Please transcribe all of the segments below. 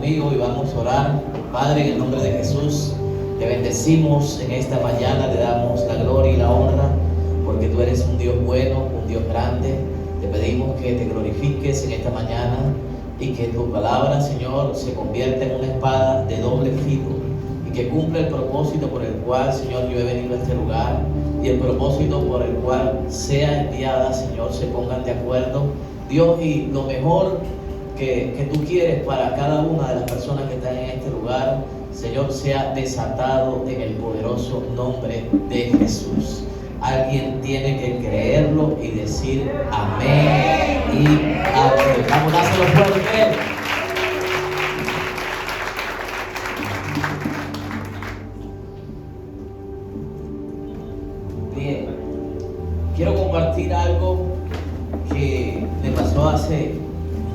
conmigo y vamos a orar. Padre, en el nombre de Jesús, te bendecimos en esta mañana, te damos la gloria y la honra, porque tú eres un Dios bueno, un Dios grande. Te pedimos que te glorifiques en esta mañana y que tu palabra, Señor, se convierta en una espada de doble filo y que cumpla el propósito por el cual, Señor, yo he venido a este lugar, y el propósito por el cual sea enviada, Señor, se pongan de acuerdo, Dios, y lo mejor que tú quieres para cada una de las personas que están en este lugar, Señor, sea desatado en el poderoso nombre de Jesús. Alguien tiene que creerlo y decir amén y amén. Vamos a hacerlo fuerte. Bien, quiero compartir algo que me pasó hace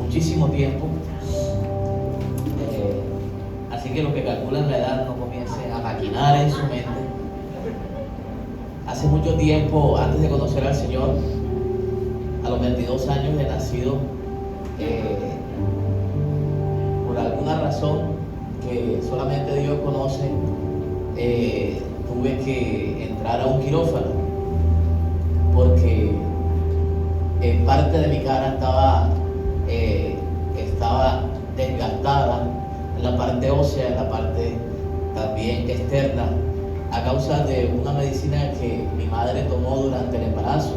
muchísimo tiempo. Así que los que calculan la edad no comiencen a maquinar en su mente. Hace mucho tiempo, antes de conocer al Señor, a los 22 años de nacido, por alguna razón que solamente Dios conoce, tuve que entrar a un quirófano porque parte de mi cara estaba desgastada, en la parte ósea, en la parte también externa, a causa de una medicina que mi madre tomó durante el embarazo.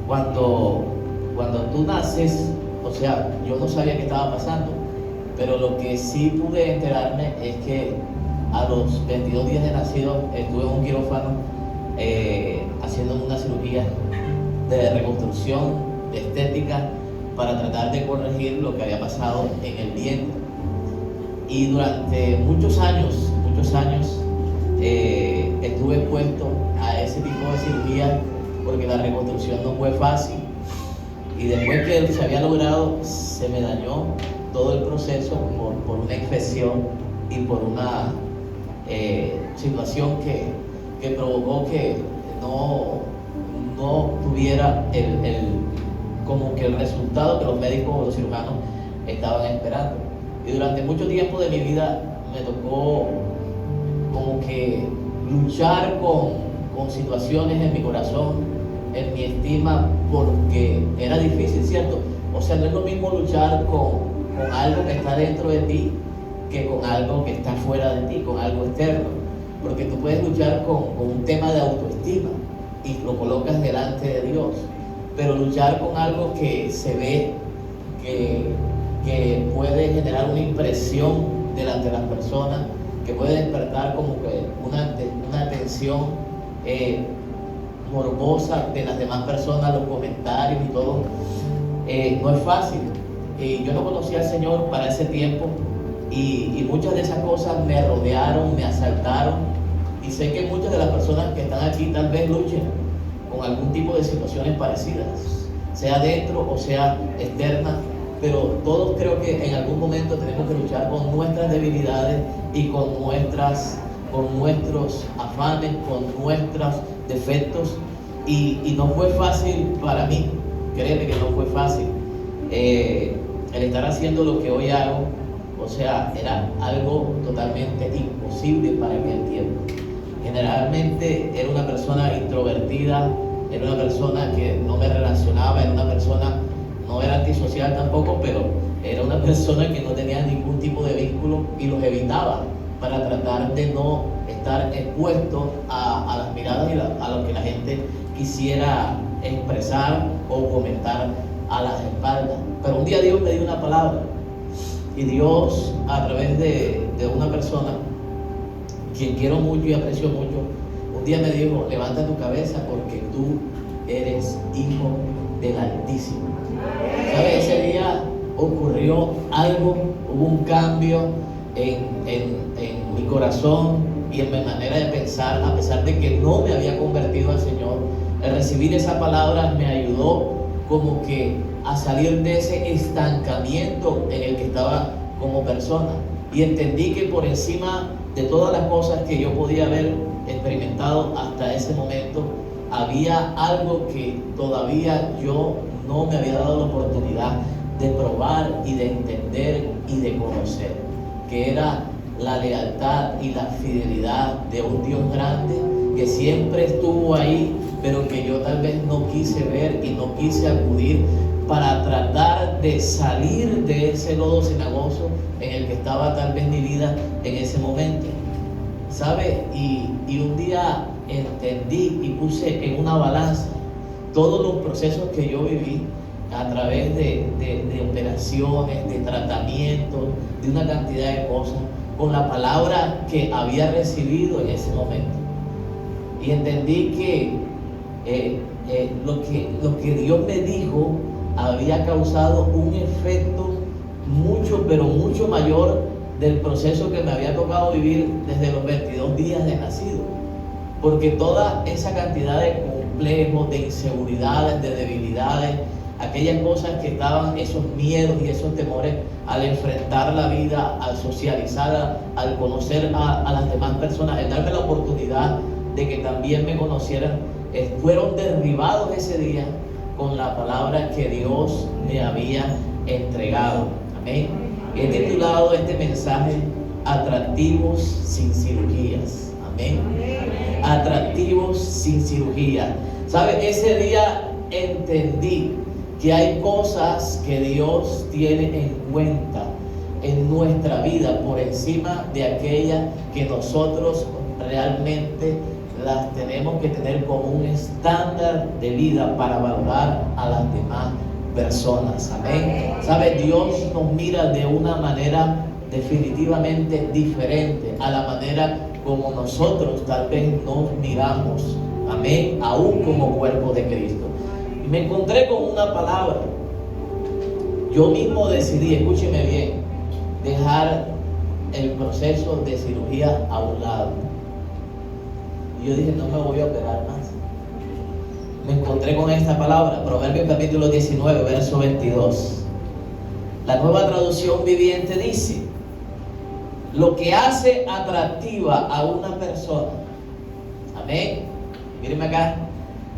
Cuando tú naces, o sea, yo no sabía qué estaba pasando, pero lo que sí pude enterarme es que a los 22 días de nacido estuve en un quirófano haciendo una cirugía de reconstrucción, de estética, para tratar de corregir lo que había pasado en el vientre. Y durante muchos años, estuve expuesto a ese tipo de cirugía porque la reconstrucción no fue fácil, y después que se había logrado se me dañó todo el proceso por una infección y por una situación que provocó que no tuviera como que el resultado que los médicos o los cirujanos estaban esperando. Y durante mucho tiempo de mi vida me tocó como que luchar con situaciones en mi corazón, en mi estima, porque era difícil, ¿cierto? O sea, no es lo mismo luchar con algo que está dentro de ti que con algo que está fuera de ti, con algo externo. Porque tú puedes luchar con un tema de autoestima y lo colocas delante de Dios, pero luchar con algo que se ve, que puede generar una impresión delante de las personas, que puede despertar como que una atención morbosa de las demás personas, los comentarios y todo, no es fácil. Yo no conocía al Señor para ese tiempo, y muchas de esas cosas me rodearon, me asaltaron, y sé que muchas de las personas que están aquí tal vez luchen con algún tipo de situaciones parecidas, sea dentro o sea externa, pero todos creo que en algún momento tenemos que luchar con nuestras debilidades y con nuestros afanes, con nuestros defectos, y no fue fácil para mí, créeme que no fue fácil el estar haciendo lo que hoy hago. O sea, era algo totalmente imposible para aquel tiempo. Generalmente era una persona introvertida, era una persona que no me relacionaba, era una persona, no era antisocial tampoco, pero era una persona que no tenía ningún tipo de vínculo y los evitaba para tratar de no estar expuesto a las miradas y a lo que la gente quisiera expresar o comentar a las espaldas. Pero un día Dios me dio una palabra, y Dios, a través de una persona quien quiero mucho y aprecio mucho, un día me dijo: levanta tu cabeza porque tú eres hijo del Altísimo. ¿Sabes? Ese día ocurrió algo, hubo un cambio en mi corazón y en mi manera de pensar, a pesar de que no me había convertido al Señor. El recibir esa palabra me ayudó como que a salir de ese estancamiento en el que estaba como persona, y entendí que por encima de todas las cosas que yo podía haber experimentado hasta ese momento, había algo que todavía yo no me había dado la oportunidad de probar y de entender y de conocer, que era la lealtad y la fidelidad de un Dios grande que siempre estuvo ahí, pero que yo tal vez no quise ver y no quise acudir para tratar de salir de ese lodo cenagoso en el que estaba tal vez mi vida en ese momento. ¿Sabe? Y un día entendí y puse en una balanza todos los procesos que yo viví a través de operaciones, de tratamientos, de una cantidad de cosas, con la palabra que había recibido en ese momento. Y entendí que lo que Dios me dijo había causado un efecto mucho, pero mucho mayor del proceso que me había tocado vivir desde los 22 días de nacido. Porque toda esa cantidad de complejos, de inseguridades, de debilidades, aquellas cosas que estaban, esos miedos y esos temores al enfrentar la vida, al socializar, al conocer a las demás personas, al darme la oportunidad de que también me conocieran, fueron derribados ese día con la palabra que Dios me había entregado. Amén. He titulado este mensaje Atractivos sin cirugías. Amén. Atractivos sin cirugía. ¿Sabe? Ese día entendí que hay cosas que Dios tiene en cuenta en nuestra vida por encima de aquellas que nosotros realmente las tenemos que tener como un estándar de vida para valorar a las demás personas. Amén. ¿Sabe? Dios nos mira de una manera definitivamente diferente a la manera como nosotros tal vez nos miramos. Amén. Aún como cuerpo de Cristo. Y me encontré con una palabra. Yo mismo decidí, escúcheme bien, dejar el proceso de cirugía a un lado. Y yo dije, no me voy a operar más. Me encontré con esta palabra, Proverbios capítulo 19, verso 22. La Nueva Traducción Viviente dice: lo que hace atractiva a una persona, amén, mírenme acá,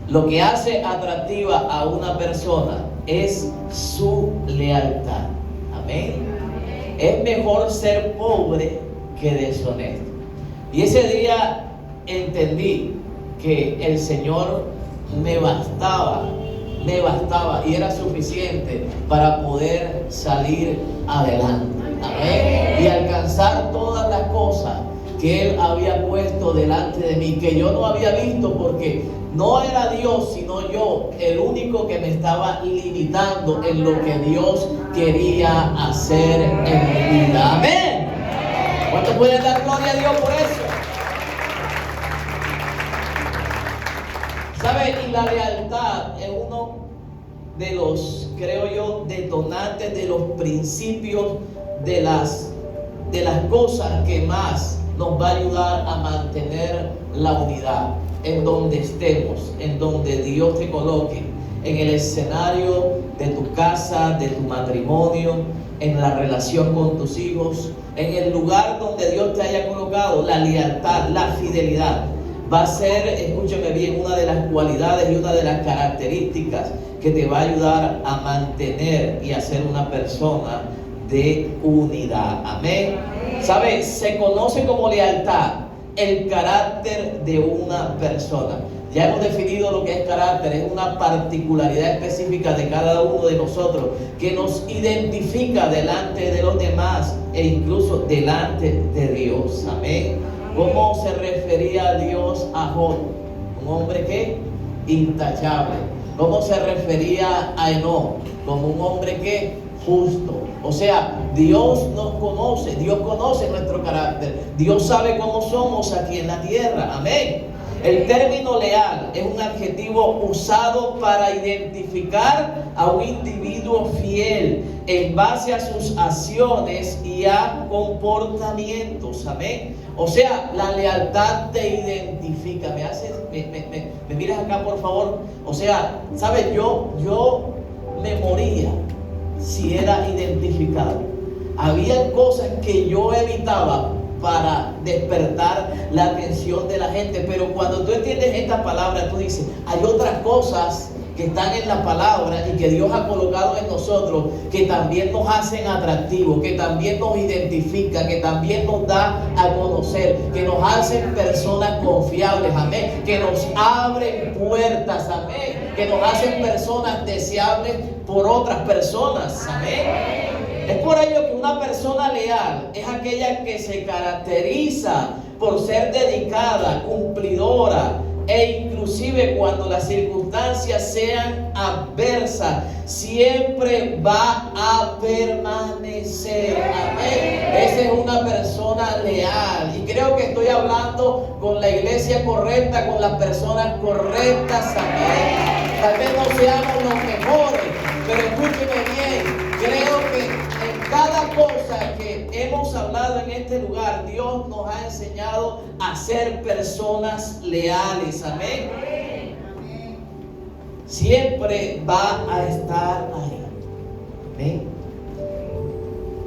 lo que hace atractiva a una persona es su lealtad. Amén. Es mejor ser pobre que deshonesto. Y ese día entendí que el Señor me bastaba y era suficiente para poder salir adelante. Amén. Y alcanzar todas las cosas que Él había puesto delante de mí, que yo no había visto porque no era Dios, sino yo, el único que me estaba limitando en lo que Dios quería hacer en mi vida. Amén. ¿Cuántos pueden dar gloria a Dios por eso? ¿Sabe? Y la lealtad es uno de los, creo yo, detonantes de los principios de las cosas que más nos va a ayudar a mantener la unidad en donde estemos, en donde Dios te coloque, en el escenario de tu casa, de tu matrimonio, en la relación con tus hijos, en el lugar donde Dios te haya colocado. La lealtad, la fidelidad va a ser, escúchame bien, una de las cualidades y una de las características que te va a ayudar a mantener y a ser una persona de unidad. Amén. ¿Sabes? Se conoce como lealtad el carácter de una persona. Ya hemos definido lo que es carácter. Es una particularidad específica de cada uno de nosotros que nos identifica delante de los demás e incluso delante de Dios. Amén. ¿Cómo se refería Dios a Job? Un hombre que intachable. ¿Cómo se refería a Enoc? Como un hombre que justo. O sea, Dios nos conoce, Dios conoce nuestro carácter, Dios sabe cómo somos aquí en la tierra. Amén. El término leal es un adjetivo usado para identificar a un individuo fiel en base a sus acciones y a comportamientos. Amén. O sea, la lealtad te identifica. Me miras acá, por favor. O sea, ¿sabes? Yo me moría si era identificado. Había cosas que yo evitaba para despertar la atención de la gente, pero cuando tú entiendes esta palabra, tú dices, hay otras cosas que están en la palabra y que Dios ha colocado en nosotros, que también nos hacen atractivos, que también nos identifican, que también nos da a conocer, que nos hacen personas confiables, amén, que nos abren puertas, amén, que nos hacen personas deseables por otras personas, amén. Es por ello que una persona leal es aquella que se caracteriza por ser dedicada, cumplidora, e inclusive cuando las circunstancias sean adversas, siempre va a permanecer. Amén. Esa es una persona leal. Y creo que estoy hablando con la iglesia correcta, con las personas correctas. Amén. Tal vez no seamos los mejores, pero escúcheme bien. Creo que cada cosa que hemos hablado en este lugar, Dios nos ha enseñado a ser personas leales. Amén. Siempre va a estar ahí. Amén.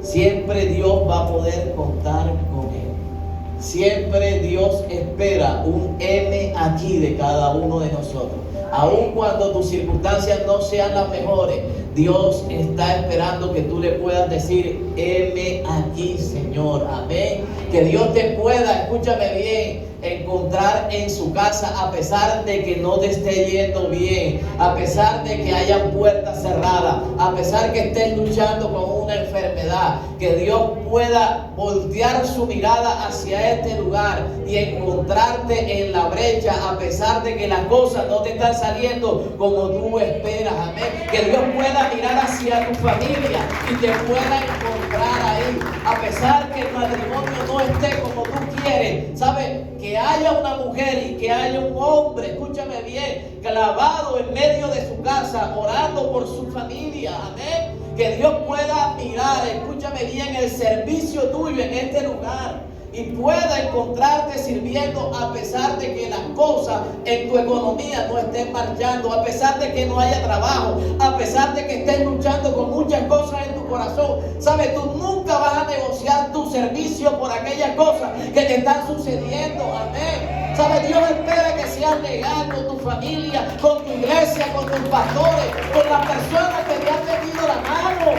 Siempre Dios va a poder contar con Él. Siempre Dios espera un M aquí de cada uno de nosotros. Aun cuando tus circunstancias no sean las mejores, Dios está esperando que tú le puedas decir, heme aquí, Señor. Amén. Que Dios te pueda, escúchame bien, encontrar en su casa a pesar de que no te esté yendo bien, a pesar de que hayan puertas cerradas, a pesar que estés luchando con una enfermedad. Que Dios pueda voltear su mirada hacia este lugar y encontrarte en la brecha a pesar de que las cosas no te están saliendo como tú esperas. Amén. Que Dios pueda mirar hacia tu familia y te pueda encontrar ahí a pesar que el matrimonio no esté como tú quieres. ¿Sabes? Que haya una mujer y que haya un hombre, escúchame bien, clavado en medio de su casa orando por su familia. Amén. Que Dios pueda mirar, escúchame bien, el servicio tuyo en este lugar y pueda encontrarte sirviendo a pesar de que las cosas en tu economía no estén marchando, a pesar de que no haya trabajo, a pesar de que estés luchando con muchas cosas en tu corazón. ¿Sabes? Tú nunca vas a negociar tu servicio por aquellas cosas que te están sucediendo. Amén. ¿Sabes? Dios espera que seas legal con tu familia, con tu iglesia, con tus pastores, con las personas que te han tendido la mano.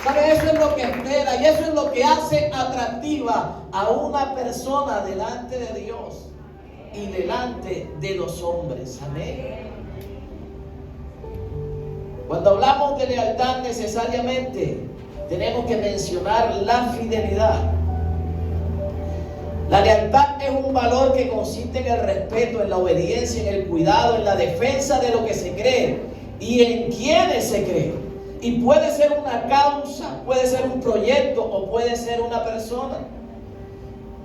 ¿Sabes? Eso es lo que espera y eso es lo que hace atractiva a una persona delante de Dios y delante de los hombres. Amén. Cuando hablamos de lealtad, necesariamente tenemos que mencionar la fidelidad. La lealtad es un valor que consiste en el respeto, en la obediencia, en el cuidado, en la defensa de lo que se cree y en quienes se cree. Y puede ser una causa, puede ser un proyecto o puede ser una persona.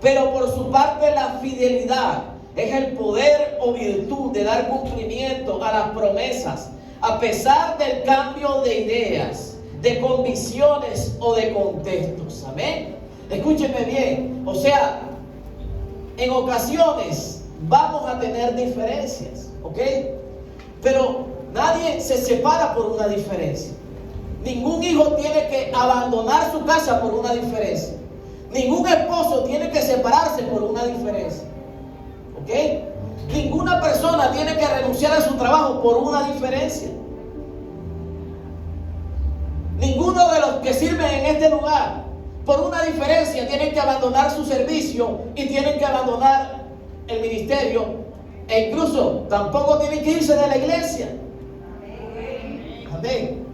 Pero por su parte la fidelidad es el poder o virtud de dar cumplimiento a las promesas, a pesar del cambio de ideas, de convicciones o de contextos. Amén. Escúchenme bien. O sea, en ocasiones vamos a tener diferencias, ¿ok? Pero nadie se separa por una diferencia. Ningún hijo tiene que abandonar su casa por una diferencia. Ningún esposo tiene que separarse por una diferencia, ¿ok? Ninguna persona tiene que renunciar a su trabajo por una diferencia. Ninguno de los que sirven en este lugar por una diferencia tienen que abandonar su servicio y tienen que abandonar el ministerio, e incluso tampoco tienen que irse de la iglesia. Amén.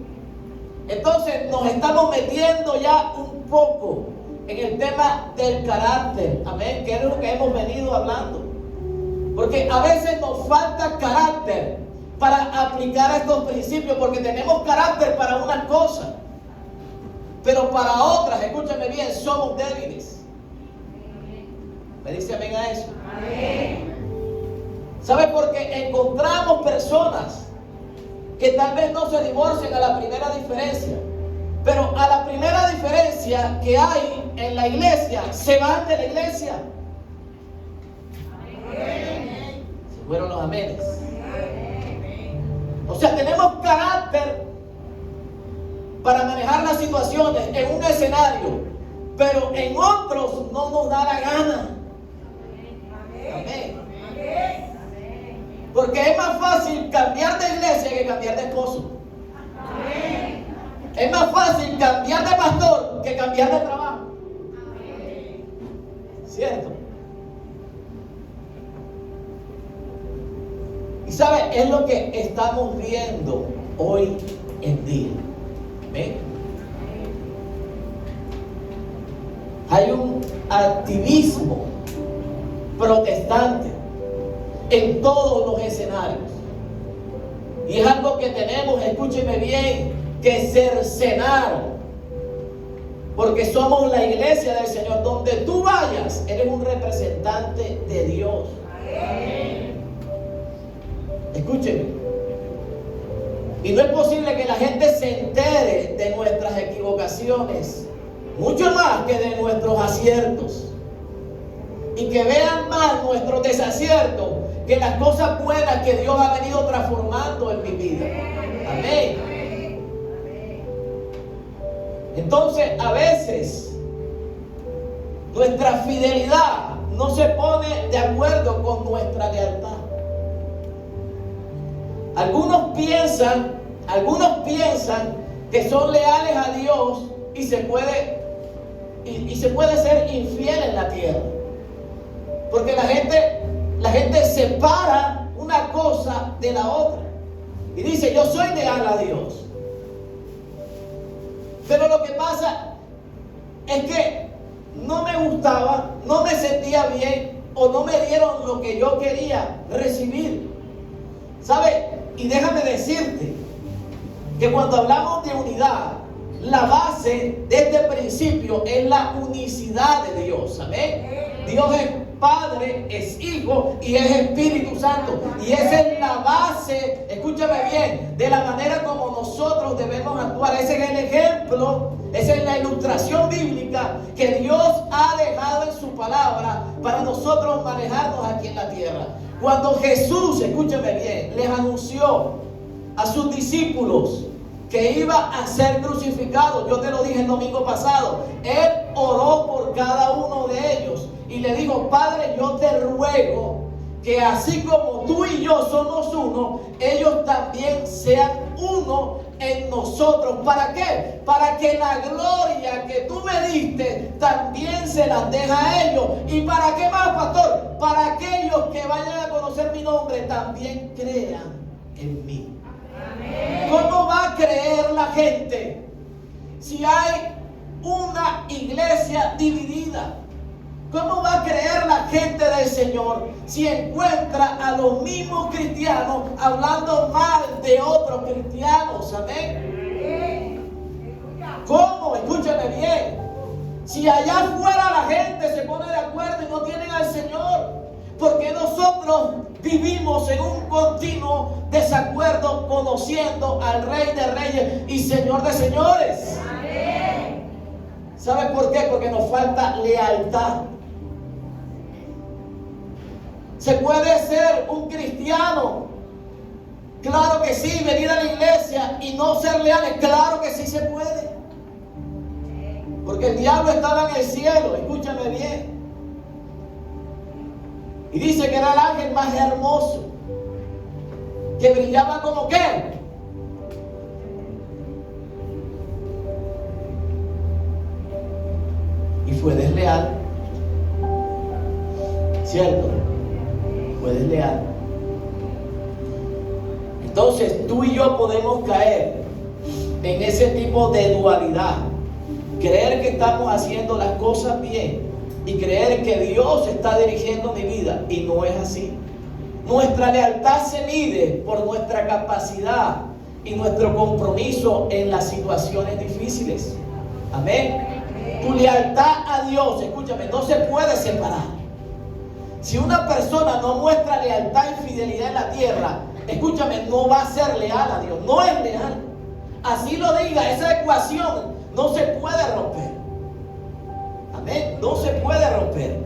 Entonces nos estamos metiendo ya un poco en el tema del carácter. Amén. Que es lo que hemos venido hablando. Porque a veces nos falta carácter para aplicar estos principios, porque tenemos carácter para unas cosas, pero para otras, escúchame bien, somos débiles. ¿Me dice amén a eso? Amén. ¿Sabe? Porque encontramos personas que tal vez no se divorcien a la primera diferencia, pero a la primera diferencia que hay en la iglesia, se van de la iglesia. Amén. Se fueron los amenes. O sea, tenemos carácter para manejar las situaciones en un escenario, pero en otros no nos da la gana. Amén. Porque es más fácil cambiar de iglesia que cambiar de esposo. Es más fácil cambiar de pastor que cambiar de trabajo. ¿Cierto? Y sabe, es lo que estamos viendo hoy en día. ¿Ven? Hay un activismo protestante en todos los escenarios. Y es algo que tenemos, escúcheme bien, que cercenar. Porque somos la iglesia del Señor. Donde tú vayas, eres un representante de Dios. Escúcheme. Y no es posible que la gente se entere de nuestras equivocaciones, mucho más que de nuestros aciertos. Y que vean más nuestros desaciertos que las cosas buenas que Dios ha venido transformando en mi vida. Amén. Entonces, a veces nuestra fidelidad no se pone de acuerdo con nuestra lealtad. Algunos piensan que son leales a Dios y se puede ser infiel en la tierra. Porque la gente separa una cosa de la otra y dice: yo soy leal a Dios. Pero lo que pasa es que no me gustaba, no me sentía bien o no me dieron lo que yo quería recibir. ¿Sabes? Y déjame decirte que cuando hablamos de unidad, la base de este principio es la unicidad de Dios. ¿Amén? Dios es Padre, es Hijo y es Espíritu Santo. Y esa es la base, escúchame bien, de la manera como nosotros debemos actuar. Ese es el ejemplo, esa es la ilustración bíblica que Dios ha dejado en su palabra para nosotros manejarnos aquí en la tierra. Cuando Jesús, escúchame bien, les anunció a sus discípulos que iba a ser crucificado, yo te lo dije el domingo pasado, Él oró por cada uno de ellos y le dijo: Padre, yo te ruego que así como tú y yo somos uno, ellos también sean uno en nosotros. ¿Para qué? Para que la gloria que tú me diste también se las deja a ellos. ¿Y para qué más, pastor? Para aquellos que vayan a conocer mi nombre también crean en mí. ¿Cómo va a creer la gente si hay una iglesia dividida? ¿Cómo va a creer la gente del Señor si encuentra a los mismos cristianos hablando mal de otros cristianos? Amén. ¿Cómo? Escúchame bien. Si allá afuera la gente se pone de acuerdo y no tienen al Señor, ¿por qué nosotros vivimos en un continuo desacuerdo conociendo al Rey de Reyes y Señor de Señores? Amén. ¿Sabe por qué? Porque nos falta lealtad. ¿Se puede ser un cristiano? Claro que sí. Venir a la iglesia y no ser leales, claro que sí se puede. Porque el diablo estaba en el cielo, escúchame bien. Y dice que era el ángel más hermoso, que brillaba como ¿qué? Y fue desleal. ¿Cierto? Fue desleal. Entonces tú y yo podemos caer en ese tipo de dualidad. Creer que estamos haciendo las cosas bien y creer que Dios está dirigiendo mi vida, y no es así. Nuestra lealtad se mide por nuestra capacidad y nuestro compromiso en las situaciones difíciles. Amén. Tu lealtad a Dios, escúchame, no se puede separar. Si una persona no muestra lealtad y fidelidad en la tierra, escúchame, no va a ser leal a Dios, no es leal. Así lo diga, esa ecuación no se puede romper. Amén, no se puede romper.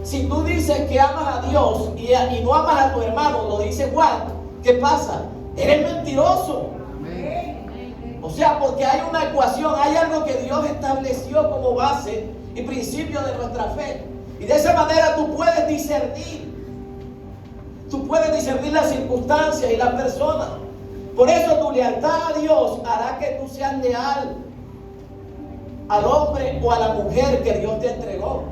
Si tú dices que amas a Dios y no amas a tu hermano, lo dice Juan, ¿qué pasa? Eres mentiroso. Amén. O sea, porque hay una ecuación, hay algo que Dios estableció como base y principio de nuestra fe. Y de esa manera tú puedes discernir. Tú puedes discernir las circunstancias y las personas. Por eso tu lealtad a Dios hará que tú seas leal al hombre o a la mujer que Dios te entregó.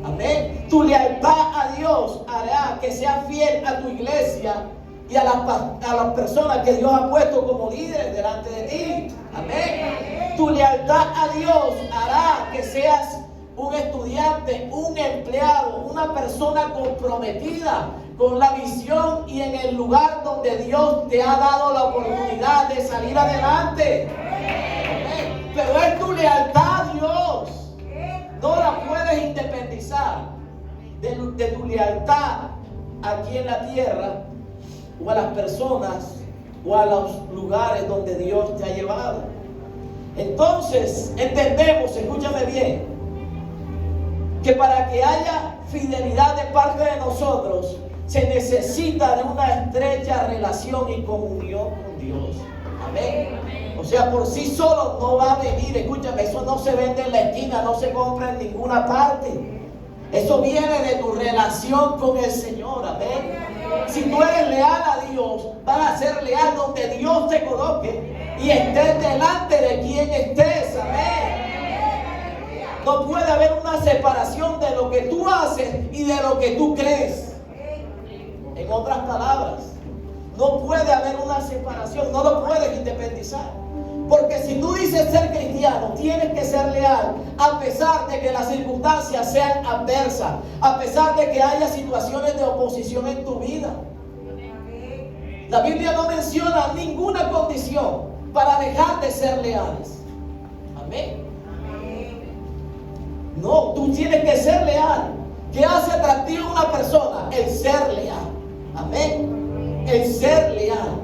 Amén. Tu lealtad a Dios hará que seas fiel a tu iglesia y a las personas que Dios ha puesto como líderes delante de ti. Amén. Tu lealtad a Dios hará que seas un estudiante, un empleado, una persona comprometida con la visión y en el lugar donde Dios te ha dado la oportunidad de salir adelante. Amén. Pero es tu lealtad a Dios. No la puedes independizar de tu lealtad aquí en la tierra o a las personas o a los lugares donde Dios te ha llevado. Entonces entendemos, escúchame bien, que para que haya fidelidad de parte de nosotros se necesita de una estrecha relación y comunión con Dios. Amén. O sea, por sí solo no va a venir. Escúchame, eso no se vende en la esquina, no se compra en ninguna parte. Eso viene de tu relación con el Señor. Amén. Si tú eres leal a Dios, vas a ser leal donde Dios te coloque y estés delante de quien estés. Amén. No puede haber una separación de lo que tú haces y de lo que tú crees. En otras palabras, no puede haber una separación, no lo puedes independizar. Porque si tú dices ser cristiano, tienes que ser leal, a pesar de que las circunstancias sean adversas, a pesar de que haya situaciones de oposición en tu vida. La Biblia no menciona ninguna condición para dejar de ser leales. Amén. No, tú tienes que ser leal. ¿Qué hace atractivo a una persona? El ser leal. Amén. El ser leal.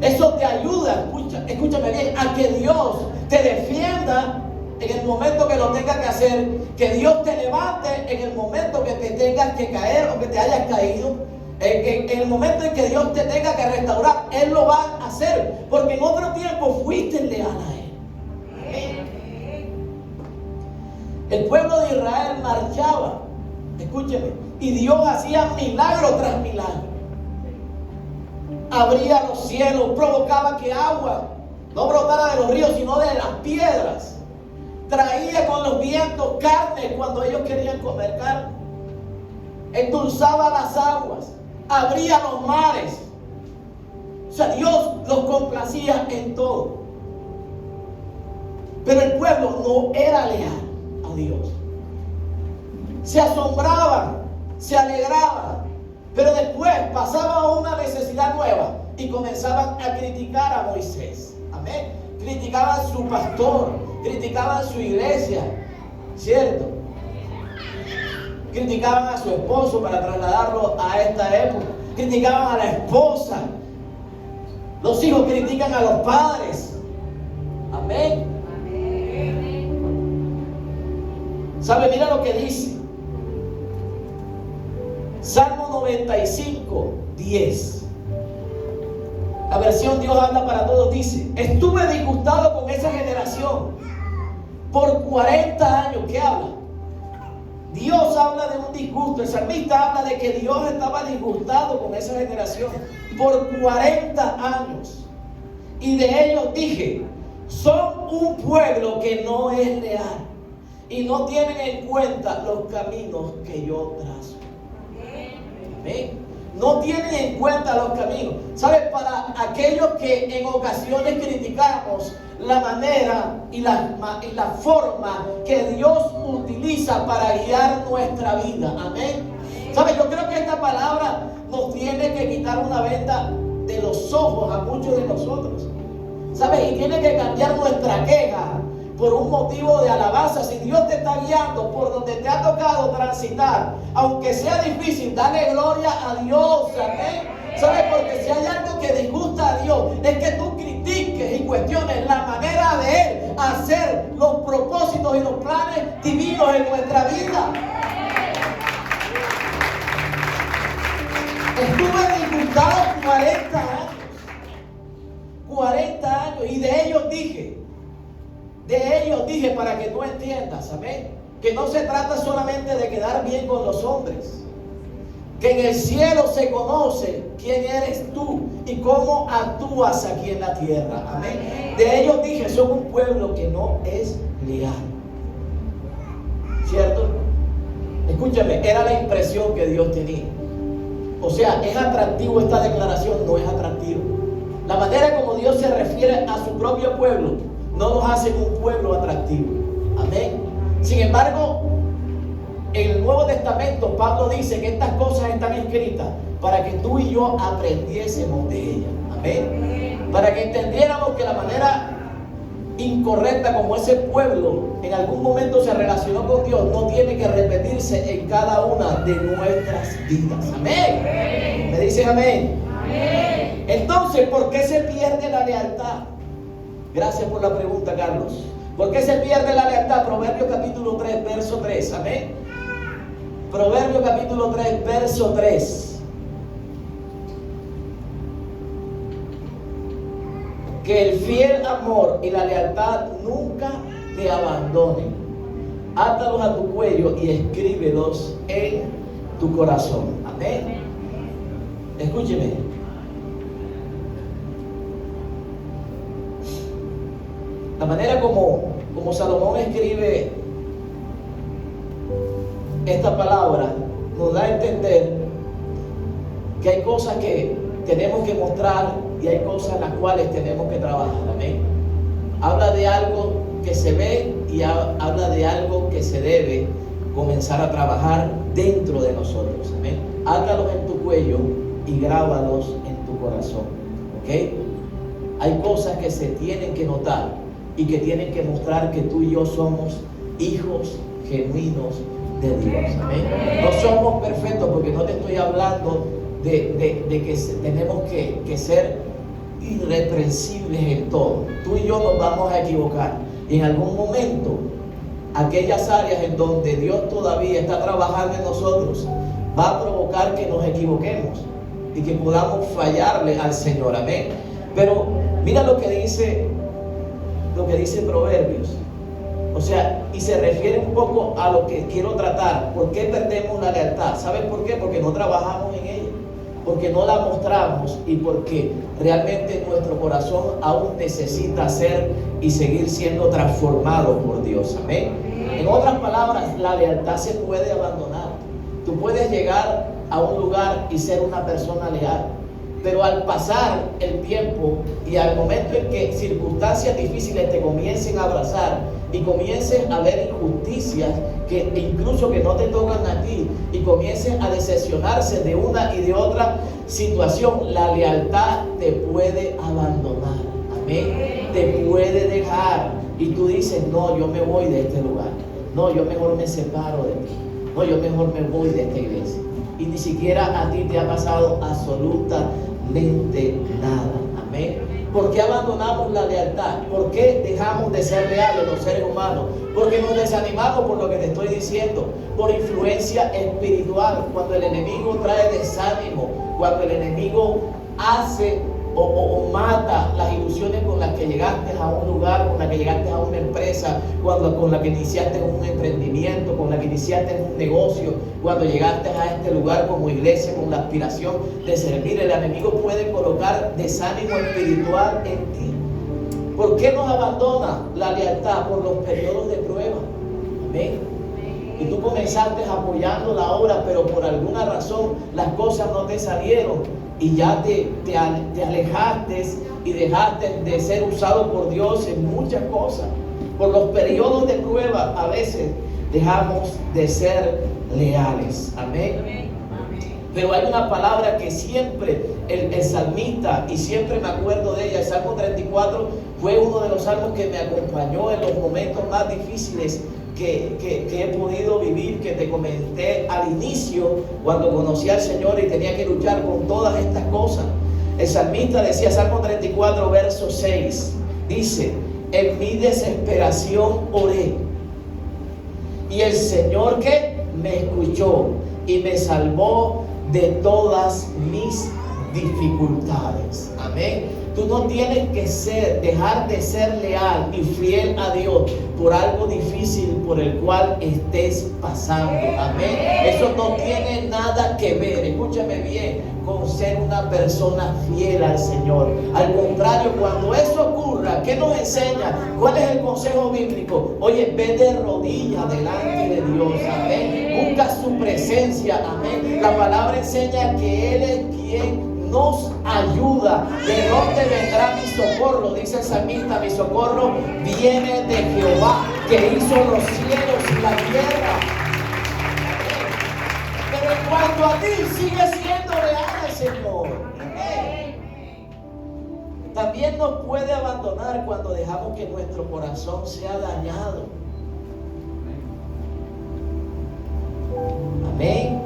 Eso te ayuda, escúchame bien, a que Dios te defienda en el momento que lo tenga que hacer, que Dios te levante en el momento que te tengas que caer o que te hayas caído, en el momento en que Dios te tenga que restaurar. Él lo va a hacer, porque en otro tiempo fuiste leal a Él. Amén. El pueblo de Israel marchaba, escúcheme, y Dios hacía milagro tras milagro. Abría los cielos, provocaba que agua no brotara de los ríos, sino de las piedras. Traía con los vientos carne cuando ellos querían comer carne. Endulzaba las aguas, abría los mares. O sea, Dios los complacía en todo. Pero el pueblo no era leal a Dios. Se asombraban, se alegraban, pero después pasaba una necesidad nueva y comenzaban a criticar a Moisés. Amén. Criticaban a su pastor, criticaban a su iglesia, ¿cierto? Criticaban a su esposo para trasladarlo a esta época. Criticaban a la esposa. Los hijos critican a los padres. Amén. ¿Sabe? Mira lo que dice Salmo 95, 10. La versión Dios habla para todos dice: estuve disgustado con esa generación por 40 años. ¿Qué habla? Dios habla de un disgusto. El salmista habla de que Dios estaba disgustado con esa generación por 40 años. Y de ellos dije: son un pueblo que no es leal y no tienen en cuenta los caminos que yo trazo. Amén. No tienen en cuenta los caminos. ¿Sabes? Para aquellos que en ocasiones criticamos la manera y la forma que Dios utiliza para guiar nuestra vida. Amén. ¿Sabes? Yo creo que esta palabra nos tiene que quitar una venda de los ojos a muchos de nosotros. ¿Sabes? Y tiene que cambiar nuestra queja por un motivo de alabanza. Si Dios te está guiando por donde te ha tocado transitar, aunque sea difícil, dale gloria a Dios. Amén. ¿Sabes? Porque si hay algo que disgusta a Dios, es que tú critiques y cuestiones la manera de Él hacer los propósitos y los planes divinos en nuestra vida. Estuve disgustado 40 años. 40 años. Y de ellos dije para que tú entiendas, amén, que no se trata solamente de quedar bien con los hombres. que en el cielo se conoce quién eres tú y cómo actúas aquí en la tierra. Amén. De ellos dije, son un pueblo que no es leal. ¿Cierto? Escúchame, era la impresión que Dios tenía. O sea, ¿es atractivo esta declaración? No es atractivo. La manera como Dios se refiere a su propio pueblo no nos hace un pueblo atractivo. Amén. Sin embargo, en el Nuevo Testamento Pablo dice que estas cosas están escritas para que tú y yo aprendiésemos de ellas. Amén. Para que entendiéramos que la manera incorrecta como ese pueblo en algún momento se relacionó con Dios no tiene que repetirse en cada una de nuestras vidas. Amén. ¿Me dicen amén? Amén. Entonces, ¿por qué se pierde la lealtad? Gracias por la pregunta, Carlos. ¿Por qué se pierde la lealtad? Proverbios capítulo 3, verso 3. Amén. Proverbios capítulo 3, verso 3. Que el fiel amor y la lealtad nunca te abandonen. Átalos a tu cuello y escríbelos en tu corazón. Amén. Escúcheme. La manera como Salomón escribe esta palabra nos da a entender que hay cosas que tenemos que mostrar y hay cosas en las cuales tenemos que trabajar. Amén. Habla de algo que se ve y habla de algo que se debe comenzar a trabajar dentro de nosotros. Amén. Átalos en tu cuello y grábalos en tu corazón. ¿Ok? Hay cosas que se tienen que notar y que tienen que mostrar que tú y yo somos hijos genuinos de Dios. Amén. No somos perfectos, porque no te estoy hablando de que tenemos que ser irreprensibles en todo. Tú y yo nos vamos a equivocar. Y en algún momento, aquellas áreas en donde Dios todavía está trabajando en nosotros, va a provocar que nos equivoquemos y que podamos fallarle al Señor. Amén. Pero mira lo que dice Proverbios. O sea, y se refiere un poco a lo que quiero tratar. ¿Por qué perdemos la lealtad? ¿Saben por qué? Porque no trabajamos en ella, porque no la mostramos y porque realmente nuestro corazón aún necesita ser y seguir siendo transformado por Dios. Amén. En otras palabras, la lealtad se puede abandonar. Tú puedes llegar a un lugar y ser una persona leal, pero al pasar el tiempo y al momento en que circunstancias difíciles te comiencen a abrazar y comiencen a ver injusticias que incluso que no te tocan a ti y comiencen a decepcionarse de una y de otra situación, la lealtad te puede abandonar. Amén. Te puede dejar y tú dices, no, yo me voy de este lugar. No, yo mejor me separo de ti. No, yo mejor me voy de esta iglesia. Y ni siquiera a ti te ha pasado absolutamente nada. Amén. ¿Por qué abandonamos la lealtad? ¿Por qué dejamos de ser leales los seres humanos? Porque nos desanimamos por lo que te estoy diciendo, por influencia espiritual. Cuando el enemigo trae desánimo, cuando el enemigo hace o mata las ilusiones con las que llegaste a un lugar, con las que llegaste a una empresa, con la que iniciaste un emprendimiento, con la que iniciaste un negocio, cuando llegaste a este lugar como iglesia, con la aspiración de servir, el enemigo puede colocar desánimo espiritual en ti. ¿Por qué nos abandona la lealtad? Por los periodos de prueba. Amén. Y tú comenzaste apoyando la obra, pero por alguna razón las cosas no te salieron y ya te alejaste y dejaste de ser usado por Dios en muchas cosas. Por los periodos de prueba a veces dejamos de ser leales. Amén. Pero hay una palabra que siempre el salmista, y siempre me acuerdo de ella, el Salmo 34 fue uno de los salmos que me acompañó en los momentos más difíciles que he podido vivir, que te comenté al inicio cuando conocí al Señor y tenía que luchar con todas estas cosas. El salmista decía, Salmo 34, verso 6, dice, en mi desesperación oré y el Señor que me escuchó y me salvó de todas mis dificultades. Amén. Tú no tienes que dejar de ser leal y fiel a Dios por algo difícil por el cual estés pasando. Amén. Eso no tiene nada que ver, escúchame bien, con ser una persona fiel al Señor. Al contrario, cuando eso ocurra, ¿qué nos enseña? ¿Cuál es el consejo bíblico? Oye, ve de rodillas delante de Dios. Amén. Busca su presencia. Amén. La palabra enseña que Él es quien nos ayuda. ¿De dónde vendrá mi socorro? Dice el salmista, mi socorro viene de Jehová, que hizo los cielos y la tierra. Pero en cuanto a ti, sigue siendo leal al Señor. También nos puede abandonar cuando dejamos que nuestro corazón sea dañado. Amén.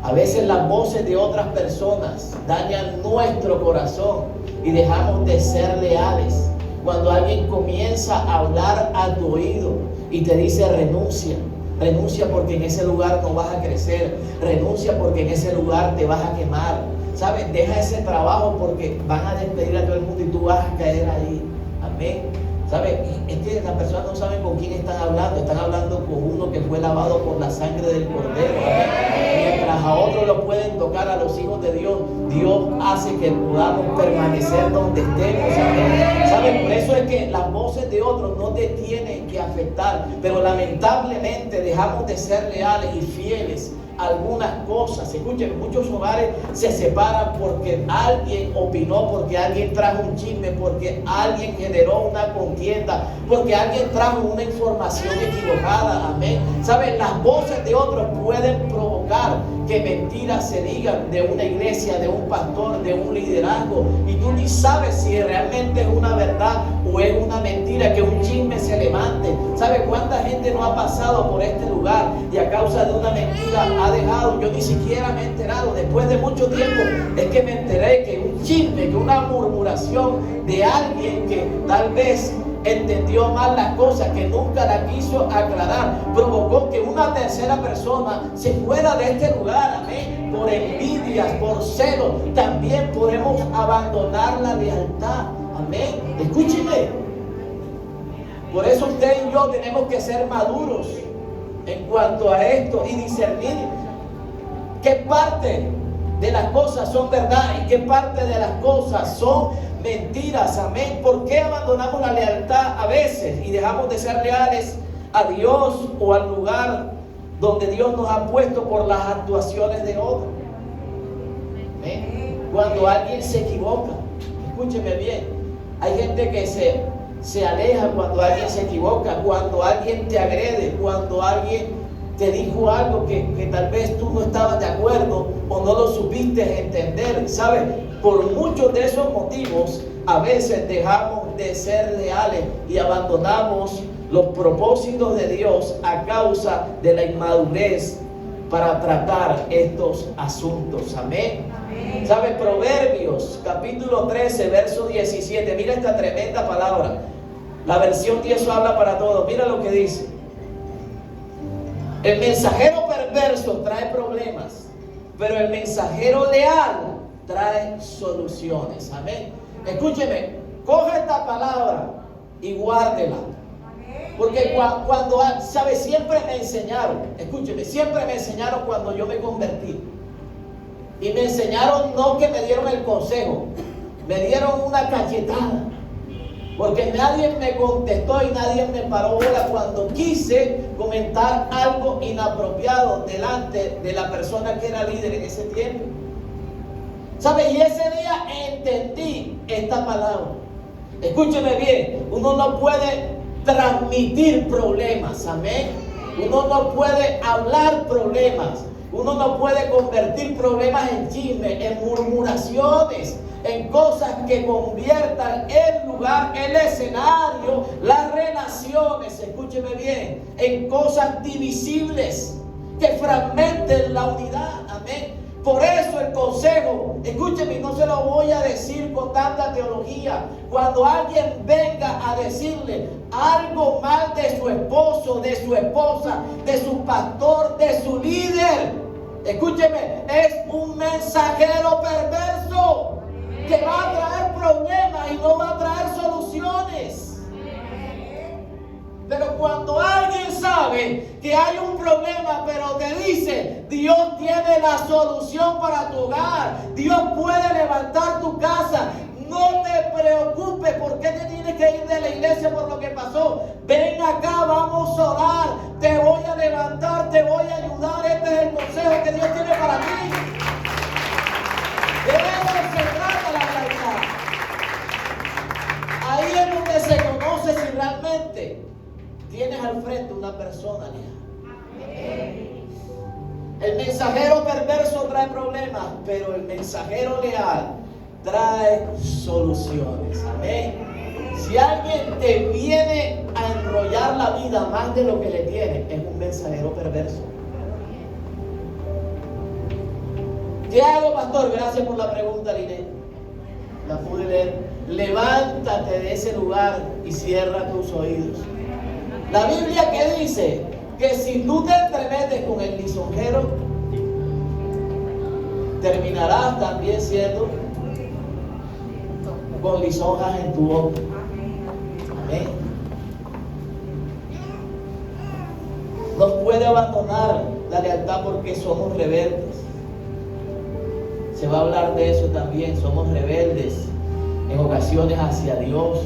A veces las voces de otras personas dañan nuestro corazón y dejamos de ser leales. Cuando alguien comienza a hablar a tu oído y te dice renuncia, renuncia porque en ese lugar no vas a crecer, renuncia porque en ese lugar te vas a quemar, ¿sabes? Deja ese trabajo porque van a despedir a todo el mundo y tú vas a caer ahí. Amén. ¿Sabes? Es que las personas no saben con quién están hablando con uno que fue lavado por la sangre del Cordero. Amén. Mientras a otros lo pueden tocar, a los hijos de Dios, Dios hace que podamos permanecer donde estemos. Amén. ¿Sabes? Por eso es que las voces de otros no te tienen que afectar, pero lamentablemente dejamos de ser leales y fieles algunas cosas. Escuchen, muchos hogares se separan porque alguien opinó, porque alguien trajo un chisme, porque alguien generó una contienda, porque alguien trajo una información equivocada. Amén. ¿Saben? Las voces de otros pueden provocar que mentiras se digan de una iglesia, de un pastor, de un liderazgo, y tú ni sabes si realmente es una verdad o es una mentira, que un chisme se levante. ¿Sabes cuánta gente no ha pasado por este lugar y a causa de una mentira ha dejado? Yo ni siquiera me he enterado. Después de mucho tiempo es que me enteré que un chisme, que una murmuración de alguien que tal vez entendió mal las cosas, que nunca la quiso aclarar, provocó que una tercera persona se fuera de este lugar. Amén. Por envidias, por celos, también podemos abandonar la lealtad. Amén. Escúcheme. Por eso usted y yo tenemos que ser maduros en cuanto a esto y discernir qué parte de las cosas son verdad y qué parte de las cosas son mentiras. Amén. ¿Por qué abandonamos la lealtad a veces y dejamos de ser leales a Dios o al lugar donde Dios nos ha puesto por las actuaciones de otros? Amén. Cuando alguien se equivoca, escúcheme bien, hay gente que se aleja cuando alguien se equivoca, cuando alguien te agrede, cuando alguien te dijo algo que tal vez tú no estabas de acuerdo o no lo supiste entender. ¿Sabes? Por muchos de esos motivos a veces dejamos de ser leales y abandonamos los propósitos de Dios a causa de la inmadurez para tratar estos asuntos. Amén. ¿Sabe? Proverbios capítulo 13 verso 17. Mira esta tremenda palabra. La versión 10 habla para todos. Mira lo que dice. El mensajero perverso trae problemas, pero el mensajero leal trae soluciones. Amén. Escúcheme, coge esta palabra y guárdela. Porque cuando, ¿sabe? Siempre me enseñaron, escúcheme, siempre me enseñaron cuando yo me convertí. Y me enseñaron, no que me dieron el consejo, me dieron una cachetada. Porque nadie me contestó y nadie me paró bola cuando quise comentar algo inapropiado delante de la persona que era líder en ese tiempo. ¿Sabe? Y ese día entendí esta palabra. Escúcheme bien, uno no puede transmitir problemas. Amén. Uno no puede hablar problemas. Uno no puede convertir problemas en chisme, en murmuraciones, en cosas que conviertan el lugar, el escenario, las relaciones, escúcheme bien, en cosas divisibles que fragmenten la unidad. Amén. Por eso el consejo, escúcheme, no se lo voy a decir con tanta teología. Cuando alguien venga a decirle algo mal de su esposo, de su esposa, de su pastor, de su líder, escúcheme, es un mensajero perverso. que va a traer problemas y no va a traer soluciones. Pero cuando alguien sabe que hay un problema, pero te dice, Dios tiene la solución para tu hogar, Dios puede levantar tu casa, no te preocupes. ¿Por qué te tienes que ir de la iglesia por lo que pasó? Ven acá, vamos a orar, te voy a levantar, te voy a ayudar. Este es el consejo que Dios tiene para ti. De eso se trata la realidad. Ahí es donde se conoce si realmente tienes al frente una persona leal. El mensajero perverso trae problemas, pero el mensajero leal trae soluciones. Amén. Si alguien te viene a enrollar la vida más de lo que le tiene, es un mensajero perverso. ¿Qué hago, pastor? Gracias por la pregunta, Linet. La pude leer. Levántate de ese lugar y cierra tus oídos. La Biblia que dice que si tú te entremetes con el lisonjero, terminarás también siendo con lisonjas en tu boca. Amén. Nos puede abandonar la lealtad porque somos rebeldes. Se va a hablar de eso también. Somos rebeldes en ocasiones hacia Dios,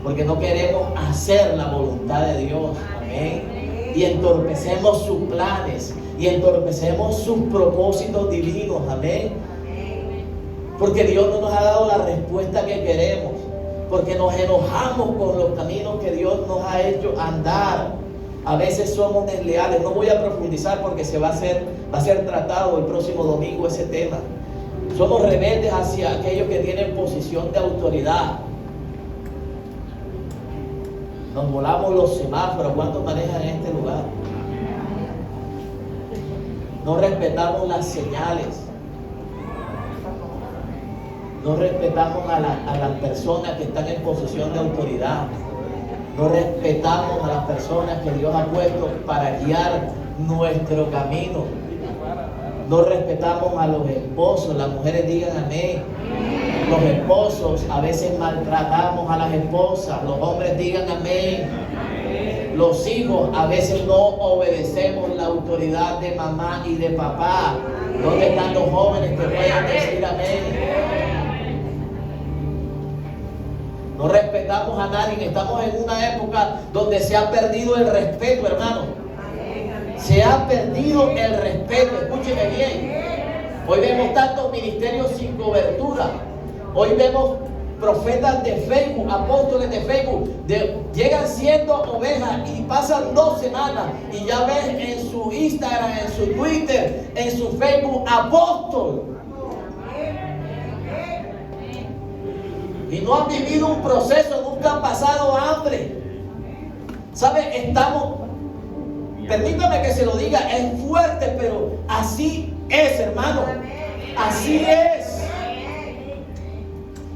porque no queremos hacer la voluntad de Dios. Amén. Y entorpecemos sus planes y entorpecemos sus propósitos divinos. Amén. Porque Dios no nos ha dado la respuesta que queremos, porque nos enojamos con los caminos que Dios nos ha hecho andar. A veces somos desleales. No voy a profundizar porque va a ser tratado el próximo domingo ese tema. Somos rebeldes hacia aquellos que tienen posición de autoridad. Nos volamos los semáforos. ¿Cuántos manejan en este lugar? No respetamos las señales. No respetamos a las personas que están en posición de autoridad. No respetamos a las personas que Dios ha puesto para guiar nuestro camino. No respetamos a los esposos. Las mujeres digan amén. Los esposos a veces maltratamos a las esposas. Los hombres digan amén. Los hijos a veces no obedecemos la autoridad de mamá y de papá. ¿Dónde están los jóvenes que puedan decir amén? No respetamos a nadie. Estamos en una época donde se ha perdido el respeto, hermano. Se ha perdido el respeto. Escúcheme bien. Hoy vemos tantos ministerios sin cobertura. Hoy vemos profetas de Facebook, apóstoles de Facebook, llegan siendo ovejas y pasan 2 semanas y ya ves en su Instagram, en su Twitter, en su Facebook, apóstol. Y no han vivido un proceso, nunca han pasado hambre. ¿Sabe? Permítame que se lo diga, es fuerte, pero así es, hermano. Así es.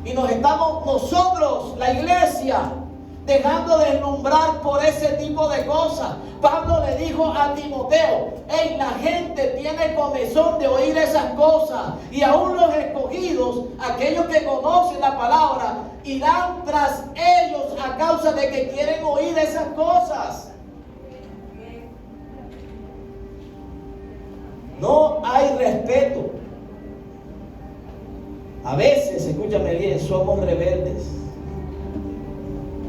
Y nos estamos nosotros, la iglesia, dejando deslumbrar por ese tipo de cosas. Pablo le dijo a Timoteo, hey, la gente tiene comezón de oír esas cosas. Y aún los escogidos, aquellos que conocen la palabra, irán tras ellos a causa de que quieren oír esas cosas. No hay respeto. A veces, escúchame bien, somos rebeldes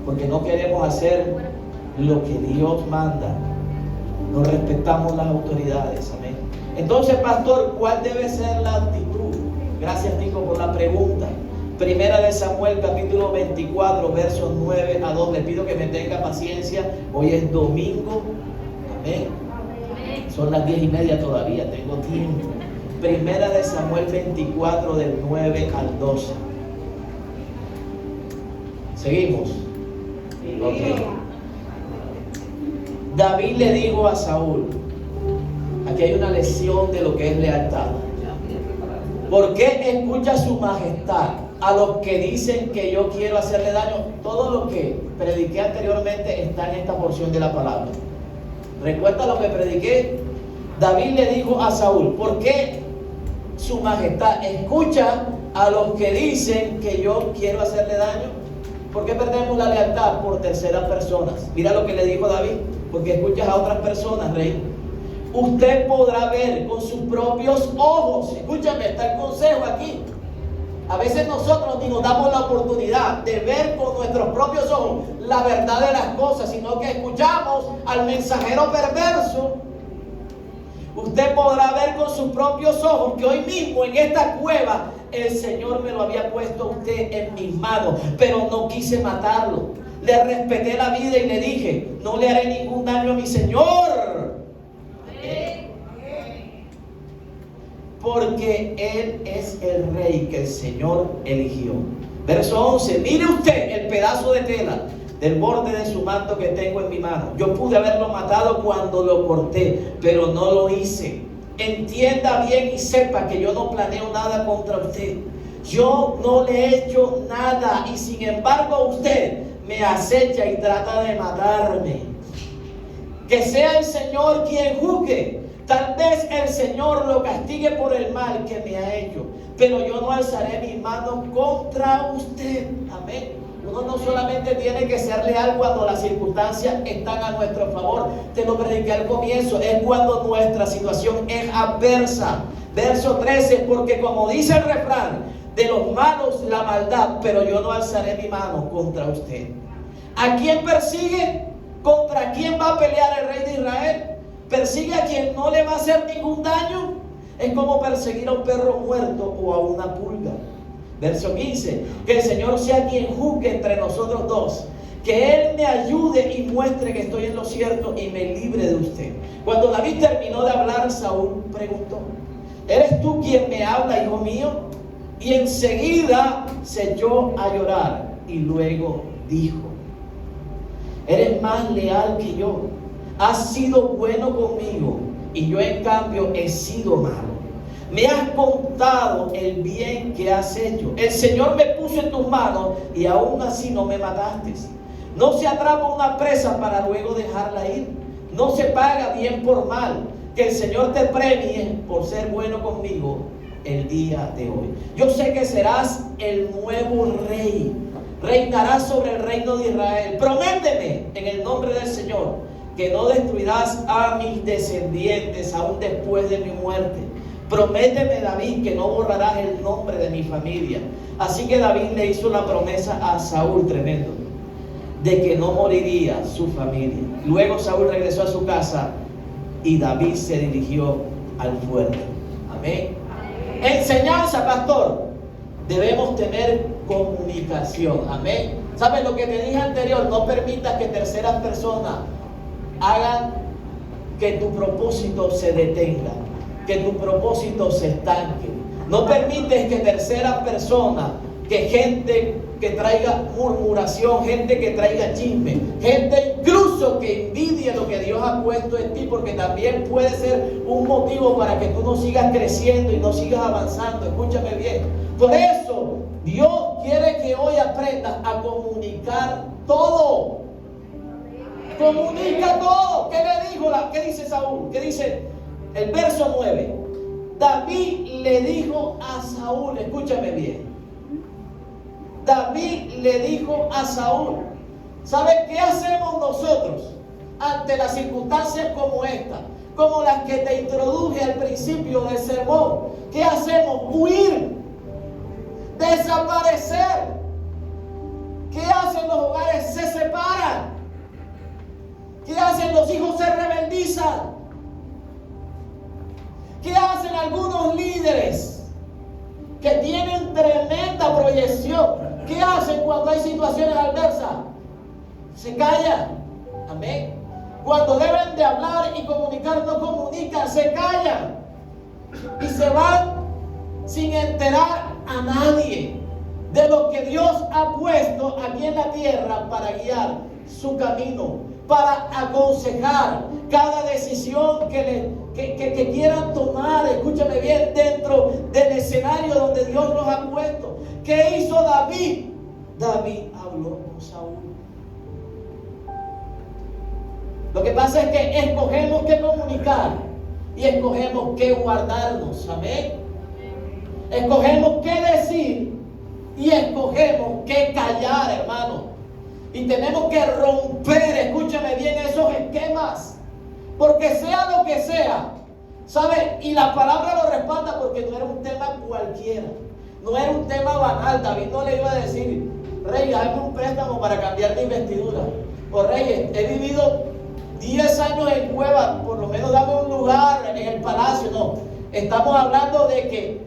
porque no queremos hacer lo que Dios manda. No respetamos las autoridades. Amén. Entonces, pastor, ¿cuál debe ser la actitud? Gracias, Tico, por la pregunta. Primera de Samuel, capítulo 24, versos 9 a 2. Le pido que me tenga paciencia. Hoy es domingo. Amén. Son las 10:30 todavía, tengo tiempo. Primera de Samuel 24, del 9 al 12. ¿Seguimos? Ok. David le dijo a Saúl, aquí hay una lección de lo que es lealtad. ¿Por qué escucha su majestad a los que dicen que yo quiero hacerle daño? Todo lo que prediqué anteriormente está en esta porción de la palabra. ¿Recuerda lo que prediqué? David le dijo a Saúl, ¿por qué su majestad escucha a los que dicen que yo quiero hacerle daño? ¿Por qué perdemos la lealtad? Por terceras personas. Mira lo que le dijo David, porque escuchas a otras personas, rey. Usted podrá ver con sus propios ojos. Escúchame, está el consejo aquí. A veces nosotros ni nos damos la oportunidad de ver con nuestros propios ojos la verdad de las cosas, sino que escuchamos al mensajero perverso. Usted podrá ver con sus propios ojos que hoy mismo en esta cueva el Señor me lo había puesto a usted en mis manos, pero no quise matarlo. Le respeté la vida y le dije, no le haré ningún daño a mi Señor. Porque Él es el rey que el Señor eligió. Verso 11, mire usted el pedazo de tela del borde de su manto que tengo en mi mano. Yo pude haberlo matado cuando lo corté, pero no lo hice. Entienda bien y sepa que yo no planeo nada contra usted. Yo no le he hecho nada y sin embargo usted me acecha y trata de matarme. Que sea el Señor quien juzgue. Tal vez el Señor lo castigue por el mal que me ha hecho, pero yo no alzaré mis manos contra usted. Amén. Uno no solamente tiene que ser leal cuando las circunstancias están a nuestro favor. Te lo prediqué al comienzo. Es cuando nuestra situación es adversa. Verso 13, porque como dice el refrán, de los malos la maldad, pero yo no alzaré mi mano contra usted. ¿A quién persigue? ¿Contra quién va a pelear el rey de Israel? ¿Persigue a quien no le va a hacer ningún daño? Es como perseguir a un perro muerto o a una pulga. Verso 15, que el Señor sea quien juzgue entre nosotros dos, que Él me ayude y muestre que estoy en lo cierto y me libre de usted. Cuando David terminó de hablar, Saúl preguntó, ¿eres tú quien me habla, hijo mío? Y enseguida se echó a llorar y luego dijo, eres más leal que yo, has sido bueno conmigo y yo en cambio he sido malo. Me has contado el bien que has hecho. El Señor me puso en tus manos y aún así no me mataste. No se atrapa una presa para luego dejarla ir. No se paga bien por mal. Que el Señor te premie por ser bueno conmigo el día de hoy. Yo sé que serás el nuevo rey. Reinarás sobre el reino de Israel. Prométeme en el nombre del Señor que no destruirás a mis descendientes aún después de mi muerte. Prométeme, David, que no borrarás el nombre de mi familia. Así que David le hizo la promesa a Saúl, tremendo, de que no moriría su familia. Luego Saúl regresó a su casa y David se dirigió al fuerte. Amén. Enseñanza, pastor. Debemos tener comunicación. Amén. ¿Sabes lo que te dije anterior? No permitas que terceras personas hagan que tu propósito se detenga, que tu propósito se estanque. No permites que terceras personas, que gente que traiga murmuración, gente que traiga chisme, gente incluso que envidie lo que Dios ha puesto en ti, porque también puede ser un motivo para que tú no sigas creciendo y no sigas avanzando. Escúchame bien. Por eso Dios quiere que hoy aprendas a comunicar todo. Comunica todo. ¿Qué le dijo? ¿Qué dice Saúl? ¿Qué dice el verso 9? David le dijo a Saúl, escúchame bien. David le dijo a Saúl, ¿sabes qué hacemos nosotros ante las circunstancias como esta? Como las que te introduje al principio del sermón. ¿Qué hacemos? Huir, desaparecer. ¿Qué hacen los hogares? Se separan. ¿Qué hacen los hijos? Se rebeldizan. ¿Qué hacen algunos líderes que tienen tremenda proyección? ¿Qué hacen cuando hay situaciones adversas? Se callan. Amén. Cuando deben de hablar y comunicar, no comunican, se callan. Y se van sin enterar a nadie de lo que Dios ha puesto aquí en la tierra para guiar su camino, para aconsejar cada decisión que quieran tomar. Escúchame bien, dentro del escenario donde Dios los ha puesto. ¿Qué hizo David? David habló con Saúl. Lo que pasa es que escogemos qué comunicar y escogemos qué guardarnos. Amén. Escogemos qué decir y escogemos qué callar, hermano. Y tenemos que romper, escúchame bien, esos esquemas. Porque sea lo que sea, ¿sabe? Y la palabra lo respalda porque no era un tema cualquiera. No era un tema banal. David no le iba a decir: Rey, hazme un préstamo para cambiar mi vestidura. O Rey, he vivido 10 años en cueva, por lo menos dame un lugar en el palacio. No, estamos hablando de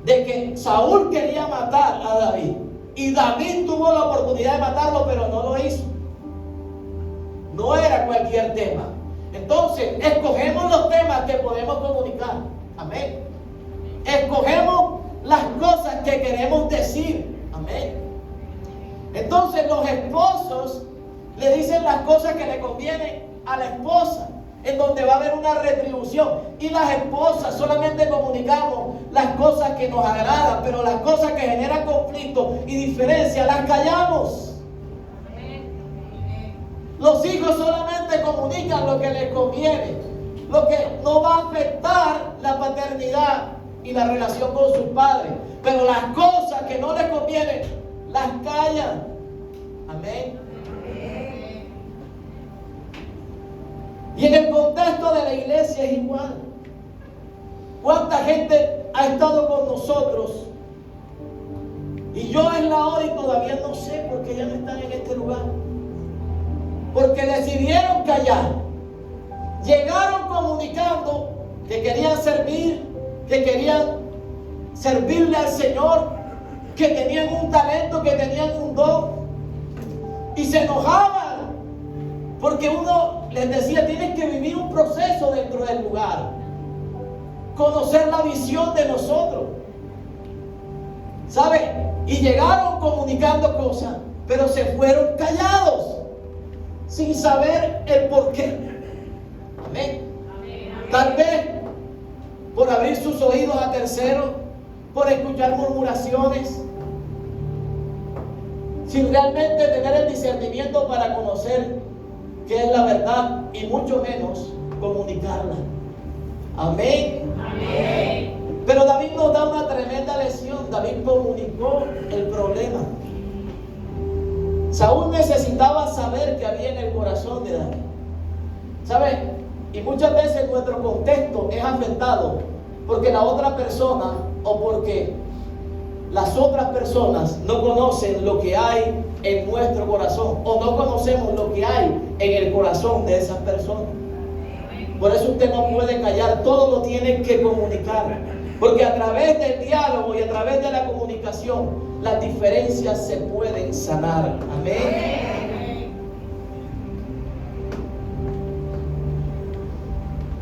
que Saúl quería matar a David. Y David tuvo la oportunidad de matarlo, pero no lo hizo. No era cualquier tema. Entonces, escogemos los temas que podemos comunicar. Amén. Escogemos las cosas que queremos decir. Amén. Entonces, los esposos le dicen las cosas que le convienen a la esposa, en donde va a haber una retribución. Y las esposas solamente comunicamos las cosas que nos agradan, pero las cosas que generan conflicto y diferencia las callamos. Los hijos solamente comunican lo que les conviene, lo que no va a afectar la paternidad y la relación con sus padres, pero las cosas que no les convienen las callan. Amén. Y en el contexto de la iglesia es igual. ¿Cuánta gente ha estado con nosotros? Y yo es la hora y todavía no sé por qué ya no están en este lugar. Porque decidieron callar. Llegaron comunicando que querían servir, que querían servirle al Señor, que tenían un talento, que tenían un don. Y se enojaban porque uno les decía: tienes que vivir un proceso dentro del lugar, conocer la visión de nosotros, ¿sabe? Y llegaron comunicando cosas, pero se fueron callados, sin saber el por qué. Amén. Tal vez por abrir sus oídos a terceros, por escuchar murmuraciones, sin realmente tener el discernimiento para conocer qué es la verdad y mucho menos comunicarla. Amén. Amén. Pero David nos da una tremenda lección. David comunicó el problema. Saúl necesitaba saber qué había en el corazón de David. ¿Sabe? Y muchas veces nuestro contexto es afectado porque la otra persona o porque las otras personas no conocen lo que hay en nuestro corazón o no conocemos lo que hay en el corazón de esas personas. Por eso usted no puede callar, todo lo tiene que comunicar, porque a través del diálogo y a través de la comunicación las diferencias se pueden sanar. Amén.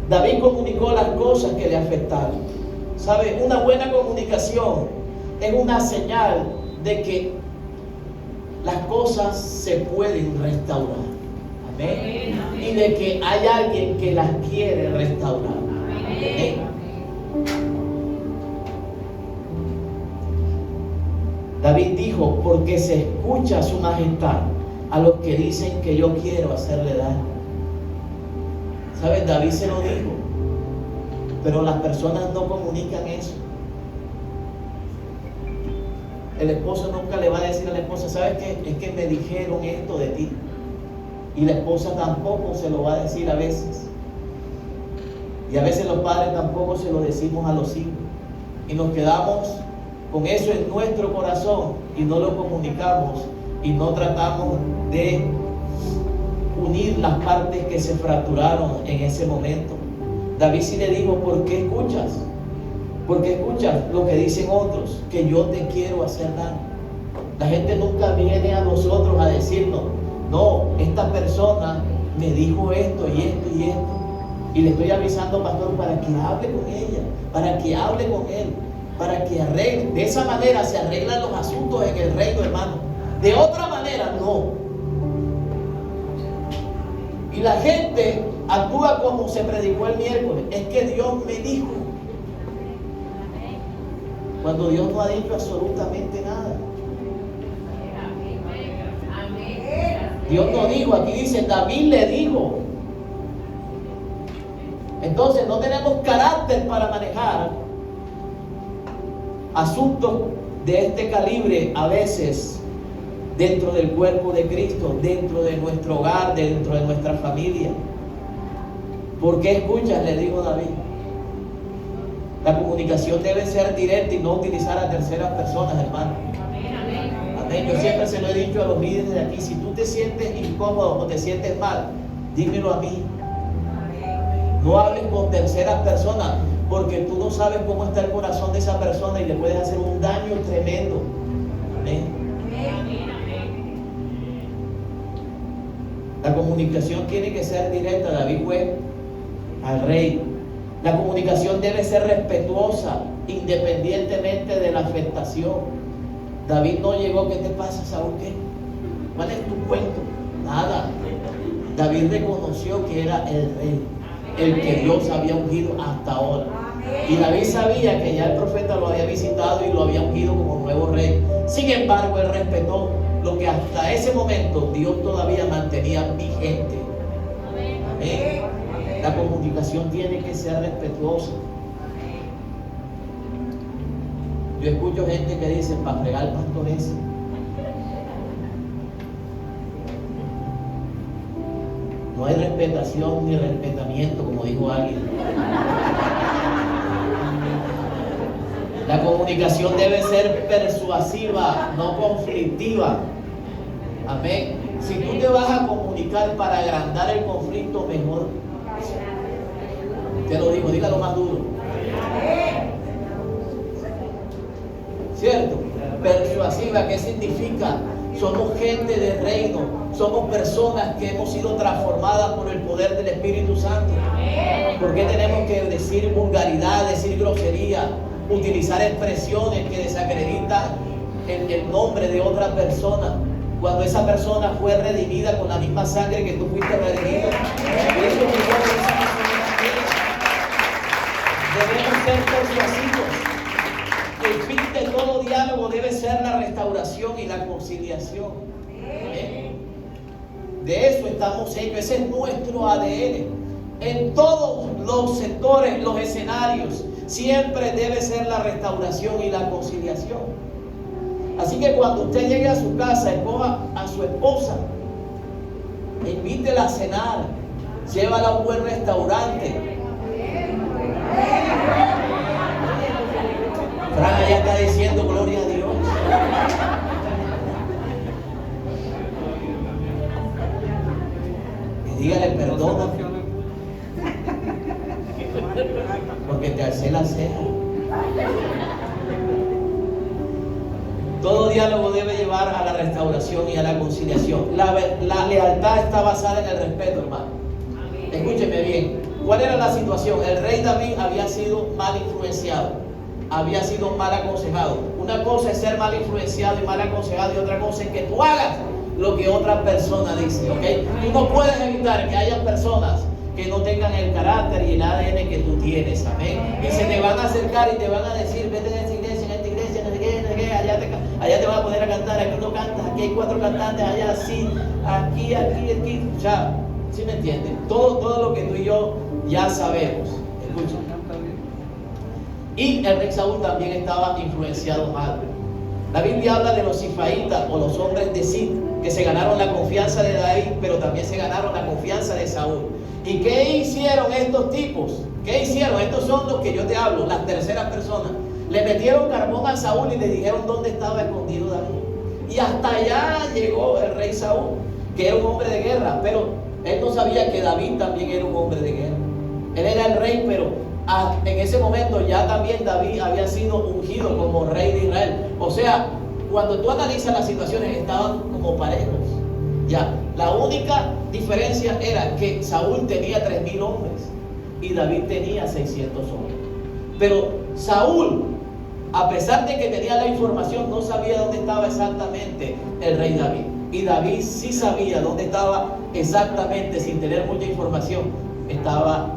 David comunicó las cosas que le afectaron. ¿Sabe? Una buena comunicación es una señal de que las cosas se pueden restaurar. Amén. Y de que hay alguien que las quiere restaurar. Amén. David dijo: porque se escucha a su majestad a los que dicen que yo quiero hacerle daño. ¿Sabes? David se lo dijo, pero las personas no comunican eso. El esposo nunca le va a decir a la esposa: ¿sabes qué? Es que me dijeron esto de ti. Y la esposa tampoco se lo va a decir a veces. Y a veces los padres tampoco se lo decimos a los hijos. Y nos quedamos con eso en nuestro corazón y no lo comunicamos y no tratamos de unir las partes que se fracturaron en ese momento. David sí le dijo: ¿por qué escuchas? ¿Por qué escuchas lo que dicen otros? Que yo te quiero hacer daño. La gente nunca viene a nosotros a decirnos: no, esta persona me dijo esto y esto y esto. Y le estoy avisando, pastor, para que hable con ella, para que hable con él, para que arregle. De esa manera se arreglan los asuntos en el reino, hermano. De otra manera, no. Y la gente actúa como se predicó el miércoles: es que Dios me dijo. Cuando Dios no ha dicho absolutamente nada. Dios no dijo, aquí dice David le dijo. Entonces no tenemos carácter para manejar asuntos de este calibre a veces dentro del cuerpo de Cristo, dentro de nuestro hogar, dentro de nuestra familia. ¿Por qué escuchas? Le dijo David. La comunicación debe ser directa y no utilizar a terceras personas, hermano. Amén. Yo siempre se lo he dicho a los líderes de aquí: si tú te sientes incómodo o te sientes mal, dímelo a mí. No hables con terceras personas, porque tú no sabes cómo está el corazón de esa persona y le puedes hacer un daño tremendo. Amén. La comunicación tiene que ser directa. David fue al rey. La comunicación debe ser respetuosa, independientemente de la afectación. David no llegó: ¿qué te pasa, Saúl? ¿Qué? ¿Cuál es tu cuento? Nada. David reconoció que era el rey, el que Dios había ungido hasta ahora. Y David sabía que ya el profeta lo había visitado y lo había ungido como nuevo rey. Sin embargo, él respetó lo que hasta ese momento Dios todavía mantenía vigente. Amén. La comunicación tiene que ser respetuosa. Yo escucho gente que dice: para fregar pastores. No hay respetación ni respetamiento, como dijo alguien. La comunicación debe ser persuasiva, no conflictiva. Amén. Si tú te vas a comunicar para agrandar el conflicto, mejor. Te lo digo, dígalo más duro. ¿Cierto? Persuasiva, ¿qué significa? Somos gente de reino, somos personas que hemos sido transformadas por el poder del Espíritu Santo. ¿Por qué tenemos que decir vulgaridad, decir grosería, utilizar expresiones que desacreditan el nombre de otra persona, cuando esa persona fue redimida con la misma sangre que tú fuiste redimido? Debemos ser persuasivos. El fin de todo diálogo debe ser la restauración y la conciliación. De eso estamos hechos. Ese es nuestro ADN. En todos los sectores, los escenarios, siempre debe ser la restauración y la conciliación. Así que cuando usted llegue a su casa, escoja a su esposa, invítela a cenar, llévala a un buen restaurante. Fran ya está diciendo gloria a Dios. Y dígale: perdóname, porque te alcé la ceja. Todo diálogo debe llevar a la restauración y a la conciliación. La lealtad está basada en el respeto, hermano. Escúcheme bien. ¿Cuál era la situación? El rey David había sido mal influenciado, había sido mal aconsejado. Una cosa es ser mal influenciado y mal aconsejado, y otra cosa es que tú hagas lo que otra persona dice, ¿ok? Tú no puedes evitar que haya personas que no tengan el carácter y el ADN que tú tienes, amén. Y se te van a acercar y te van a decir: vete a esta iglesia, no sé qué, allá te van a poner a cantar, aquí no cantas, aquí hay 4 cantantes, allá sí, aquí. O sea, ¿sí me entienden? Todo lo que tú y yo ya sabemos. Escucha. Y el rey Saúl también estaba influenciado mal. La Biblia habla de los Sifaítas, o los hombres de Zif, que se ganaron la confianza de David, pero también se ganaron la confianza de Saúl. ¿Y qué hicieron estos tipos? ¿Qué hicieron? Estos son los que yo te hablo, las terceras personas. Le metieron carbón a Saúl y le dijeron dónde estaba escondido David. Y hasta allá llegó el rey Saúl, que era un hombre de guerra, pero él no sabía que David también era un hombre de guerra. Él era el rey, pero en ese momento ya también David había sido ungido como rey de Israel. O sea, cuando tú analizas las situaciones, estaban como parejos. Ya, la única diferencia era que Saúl tenía 3,000 hombres y David tenía 600 hombres. Pero Saúl, a pesar de que tenía la información, no sabía dónde estaba exactamente el rey David. Y David sí sabía dónde estaba exactamente, sin tener mucha información, estaba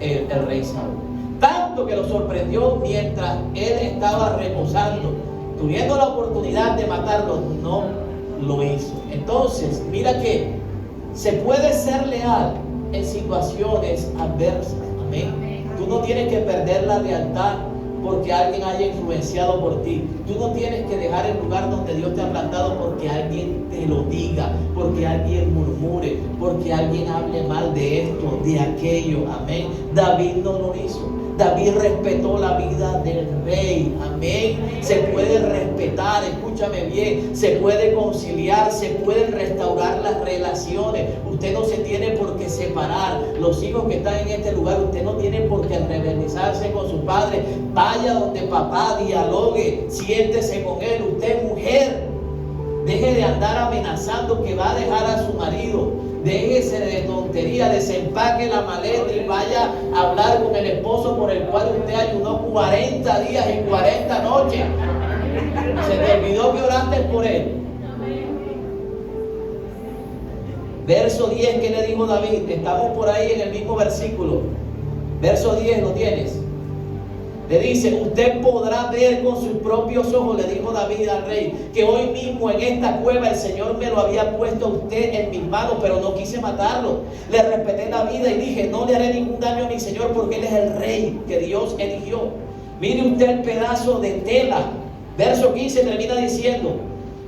el rey Saúl. Tanto que lo sorprendió mientras él estaba reposando, tuviendo la oportunidad de matarlo, no lo hizo. Entonces, mira que se puede ser leal en situaciones adversas. Amén. Tú no tienes que perder la lealtad porque alguien haya influenciado por ti. Tú no tienes que dejar el lugar donde Dios te ha plantado porque alguien te lo diga, porque alguien murmure, porque alguien hable mal de esto, de aquello. Amén. David no lo hizo. David respetó la vida del rey. Amén. Se puede respetar, escúchame bien, se puede conciliar, se pueden restaurar las relaciones. Usted no se tiene por qué separar. Los hijos que están en este lugar, usted no tiene por qué rebelizarse con su padre. Vaya donde papá, dialogue, siéntese con él. Usted, mujer, deje de andar amenazando que va a dejar a su marido. Déjese de tontería, desempaque la maleta y vaya a hablar con el esposo por el cual usted ayunó 40 días y 40 noches. Se te olvidó que oraste por él. Verso 10, ¿qué le dijo David? Estamos por ahí en el mismo versículo. Verso 10, ¿lo tienes? Le dice, usted podrá ver con sus propios ojos, le dijo David al rey, que hoy mismo en esta cueva el Señor me lo había puesto a usted en mis manos, pero no quise matarlo. Le respeté la vida y dije, no le haré ningún daño a mi Señor porque Él es el rey que Dios eligió. Mire usted el pedazo de tela. Verso 15 termina diciendo,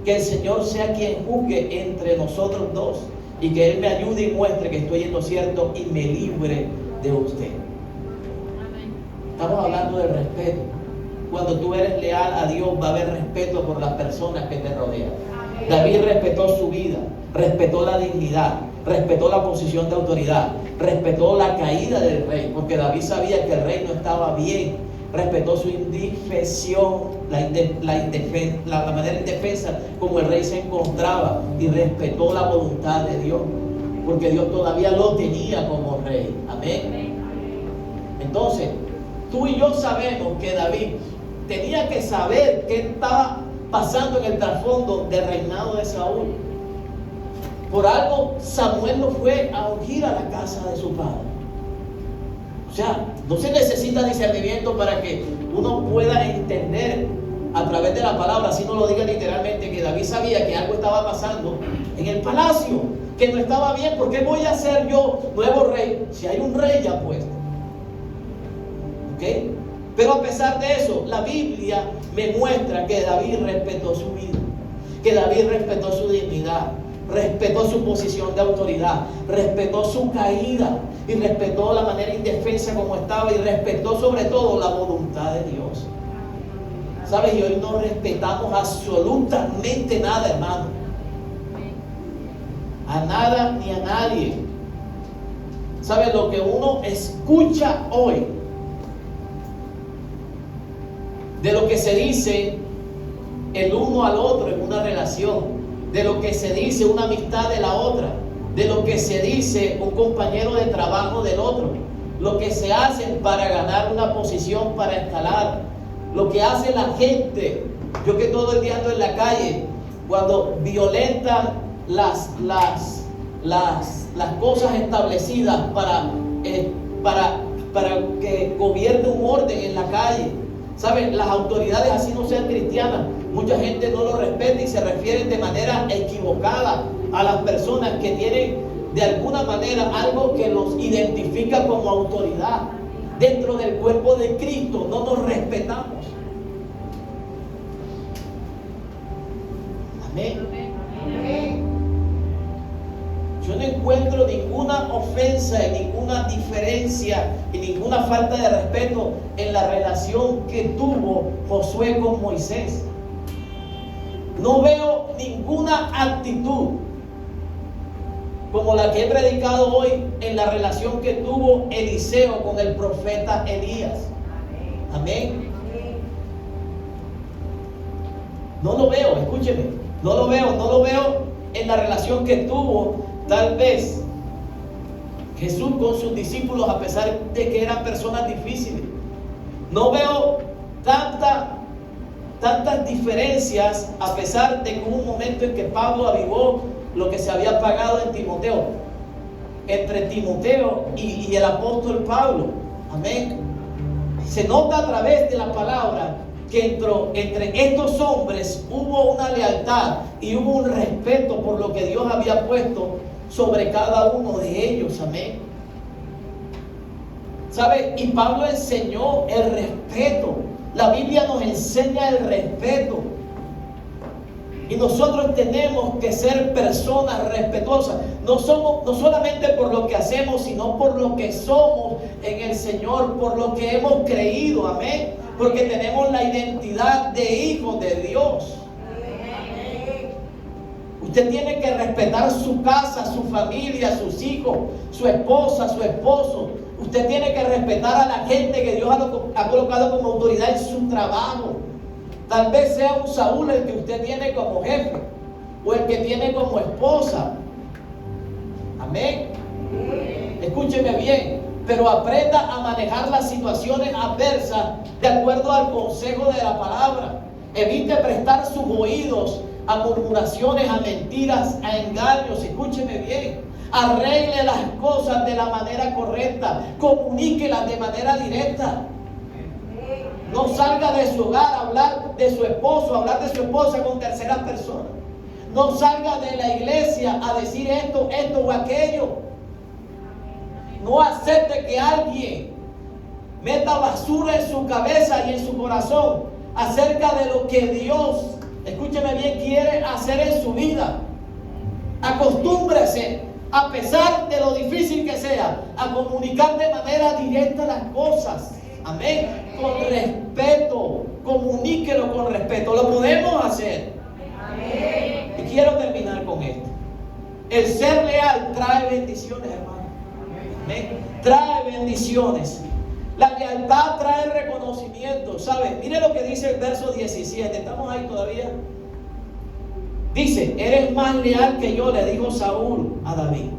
que el Señor sea quien juzgue entre nosotros dos y que Él me ayude y muestre que estoy en lo cierto y me libre de usted. Estamos hablando del respeto. Cuando tú eres leal a Dios, va a haber respeto por las personas que te rodean. David respetó su vida, respetó la dignidad, respetó la posición de autoridad, respetó la caída del rey, porque David sabía que el rey no estaba bien. Respetó su indefensión, la manera indefensa como el rey se encontraba, y respetó la voluntad de Dios, porque Dios todavía lo tenía como rey. Amén. Entonces, tú y yo sabemos que David tenía que saber qué estaba pasando en el trasfondo del reinado de Saúl. Por algo Samuel no fue a ungir a la casa de su padre. O sea, no se necesita discernimiento para que uno pueda entender a través de la palabra, así no lo diga literalmente, que David sabía que algo estaba pasando en el palacio, que no estaba bien. ¿Por qué voy a ser yo nuevo rey si hay un rey ya puesto? ¿Okay? Pero a pesar de eso, la Biblia me muestra que David respetó su vida, que David respetó su dignidad, respetó su posición de autoridad, respetó su caída y respetó la manera indefensa como estaba y respetó sobre todo la voluntad de Dios. ¿Sabes? Y hoy no respetamos absolutamente nada, hermano. A nada ni a nadie. ¿Sabes? Lo que uno escucha hoy, de lo que se dice el uno al otro en una relación, de lo que se dice una amistad de la otra, de lo que se dice un compañero de trabajo del otro, lo que se hace para ganar una posición, para escalar, lo que hace la gente. Yo que todo el día ando en la calle, cuando violentan las cosas establecidas para que gobierne un orden en la calle. ¿Saben? Las autoridades, así no sean cristianas, mucha gente no lo respeta y se refieren de manera equivocada a las personas que tienen de alguna manera algo que los identifica como autoridad. Dentro del cuerpo de Cristo no nos respetamos. Amén. Yo no encuentro ninguna ofensa y ninguna diferencia y ninguna falta de respeto en la relación que tuvo Josué con Moisés. No veo ninguna actitud como la que he predicado hoy en la relación que tuvo Eliseo con el profeta Elías. Amén. No lo veo, escúcheme, no lo veo en la relación que tuvo tal vez Jesús con sus discípulos, a pesar de que eran personas difíciles. No veo tantas diferencias, a pesar de que hubo un momento en que Pablo avivó lo que se había apagado en Timoteo, entre Timoteo y el apóstol Pablo. Amén. Se nota a través de la palabra que entre estos hombres hubo una lealtad y hubo un respeto por lo que Dios había puesto sobre cada uno de ellos. Amén. ¿Sabe? Y Pablo enseñó el respeto. La Biblia nos enseña el respeto. Y nosotros tenemos que ser personas respetuosas. No solamente por lo que hacemos, sino por lo que somos en el Señor, por lo que hemos creído. Amén. Porque tenemos la identidad de hijos de Dios. Usted tiene que respetar su casa, su familia, sus hijos, su esposa, su esposo. Usted tiene que respetar a la gente que Dios ha colocado como autoridad en su trabajo. Tal vez sea un Saúl el que usted tiene como jefe o el que tiene como esposa. Amén. Escúcheme bien, pero aprenda a manejar las situaciones adversas de acuerdo al consejo de la palabra. Evite prestar sus oídos a murmuraciones, a mentiras, a engaños. Escúcheme bien. Arregle las cosas de la manera correcta. Comuníquelas de manera directa. No salga de su hogar a hablar de su esposo, a hablar de su esposa con terceras personas. No salga de la iglesia a decir esto o aquello. No acepte que alguien meta basura en su cabeza y en su corazón acerca de lo que Dios, escúcheme bien, quiere hacer en su vida. Acostúmbrese, a pesar de lo difícil que sea, a comunicar de manera directa las cosas. Amén. Con respeto. Comuníquelo con respeto. Lo podemos hacer. Amén. Y quiero terminar con esto. El ser leal trae bendiciones, hermano. Amén. Trae bendiciones. La lealtad trae reconocimiento. ¿Sabe? Mire lo que dice el verso 17. ¿Estamos ahí todavía? Dice: eres más leal que yo, le dijo Saúl a David.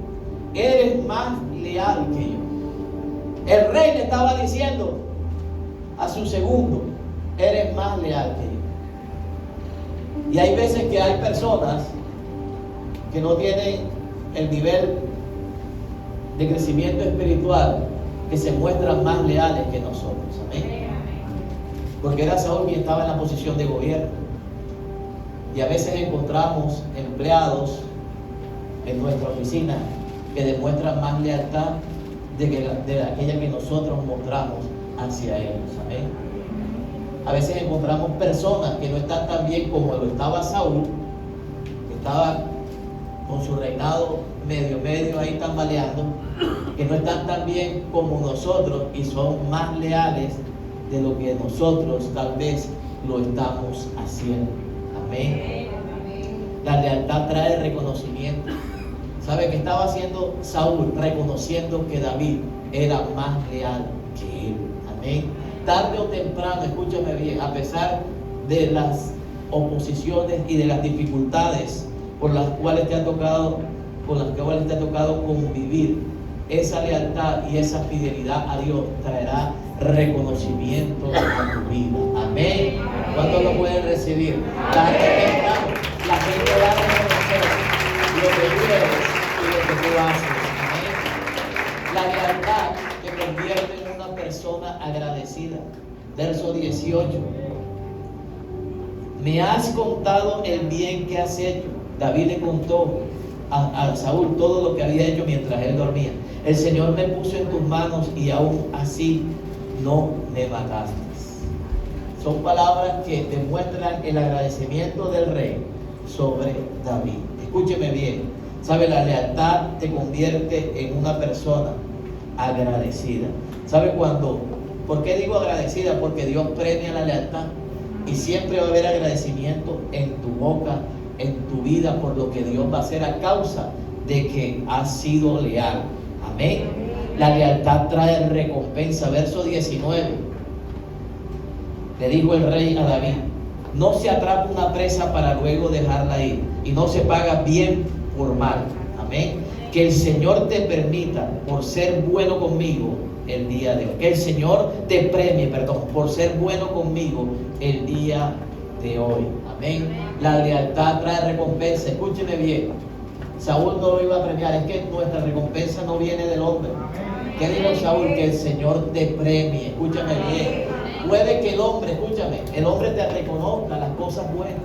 Eres más leal que yo. El rey le estaba diciendo a su segundo: eres más leal que yo. Y hay veces que hay personas que no tienen el nivel de crecimiento espiritual, que se muestran más leales que nosotros. Amén. Porque era Saúl quien estaba en la posición de gobierno. Y a veces encontramos empleados en nuestra oficina que demuestran más lealtad de aquella que nosotros mostramos hacia ellos. Amén. A veces encontramos personas que no están tan bien como lo estaba Saúl, que estaba con su reinado medio ahí tambaleando, que no están tan bien como nosotros y son más leales de lo que nosotros tal vez lo estamos haciendo. Amén. La lealtad trae reconocimiento. ¿Sabe qué estaba haciendo Saúl? Reconociendo que David era más leal que él. Amén. Tarde o temprano, escúchame bien, a pesar de las oposiciones y de las dificultades por las cuales te ha tocado convivir, esa lealtad y esa fidelidad a Dios traerá reconocimiento a tu vida. Amén. ¿Cuántos lo pueden recibir? Tarde o temprano, la gente va a reconocer lo que tú eres y lo que tú haces. Amén. La lealtad te convierte en una persona agradecida. Verso 18. Me has contado el bien que has hecho. David le contó a Saúl todo lo que había hecho mientras él dormía. El Señor me puso en tus manos y aún así no me mataste. Son palabras que demuestran el agradecimiento del rey sobre David. Escúcheme bien. ¿Sabe? La lealtad te convierte en una persona agradecida. ¿Sabe cuándo? ¿Por qué digo agradecida? Porque Dios premia la lealtad y siempre va a haber agradecimiento en tu boca, en tu vida, por lo que Dios va a hacer a causa de que has sido leal. Amén. La lealtad trae recompensa. Verso 19. Le dijo el rey a David: no se atrapa una presa para luego dejarla ir, y no se paga bien por mal. Amén. Que el Señor te permita, por ser bueno conmigo el día de hoy. Que el Señor te premie, por ser bueno conmigo el día de hoy. Amén. La lealtad trae recompensa. Escúcheme bien. Saúl no lo iba a premiar. Es que nuestra recompensa no viene del hombre. ¿Qué dijo Saúl? Que el Señor te premie. Escúchame bien. Puede que el hombre, escúchame, el hombre te reconozca las cosas buenas.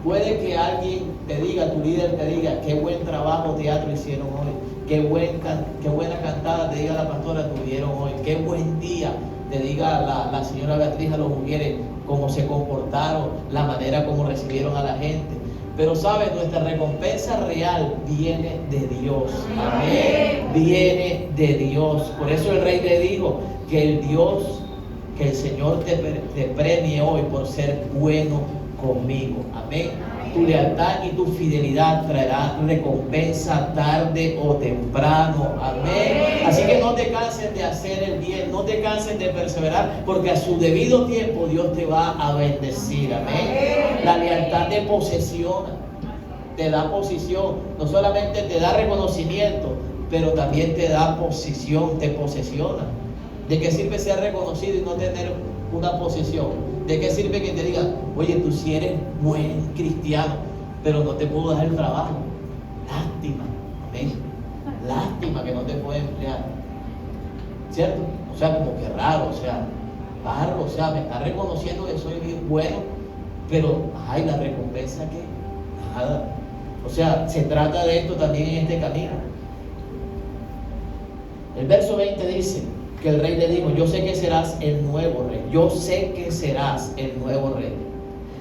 Puede que alguien te diga, tu líder te diga: qué buen trabajo teatro hicieron hoy. Qué buena cantada te diga la pastora tuvieron hoy. Qué buen día te diga la señora Beatriz a los mujeres cómo se comportaron, la manera como recibieron a la gente. Pero sabes, nuestra recompensa real viene de Dios. Amén. Viene de Dios. Por eso el rey le dijo que el Señor te premie hoy por ser bueno conmigo. Amén. Tu lealtad y tu fidelidad traerá recompensa tarde o temprano. Amén. Así que no te canses de hacer el bien, no te canses de perseverar, porque a su debido tiempo Dios te va a bendecir. Amén. La lealtad te posesiona, te da posición, no solamente te da reconocimiento, pero también te da posición, te posesiona. ¿De qué sirve ser reconocido y no tener una posición? ¿De qué sirve que te digan, oye, tú sí eres buen cristiano, pero no te puedo dar el trabajo? Lástima, amén. Lástima que no te puedo emplear, ¿cierto? O sea, como que raro, o sea, barro, o sea, me está reconociendo que soy bien bueno, pero, ay, la recompensa que nada. O sea, se trata de esto también en este camino. El verso 20 dice que el rey le dijo, yo sé que serás el nuevo rey, yo sé que serás el nuevo rey,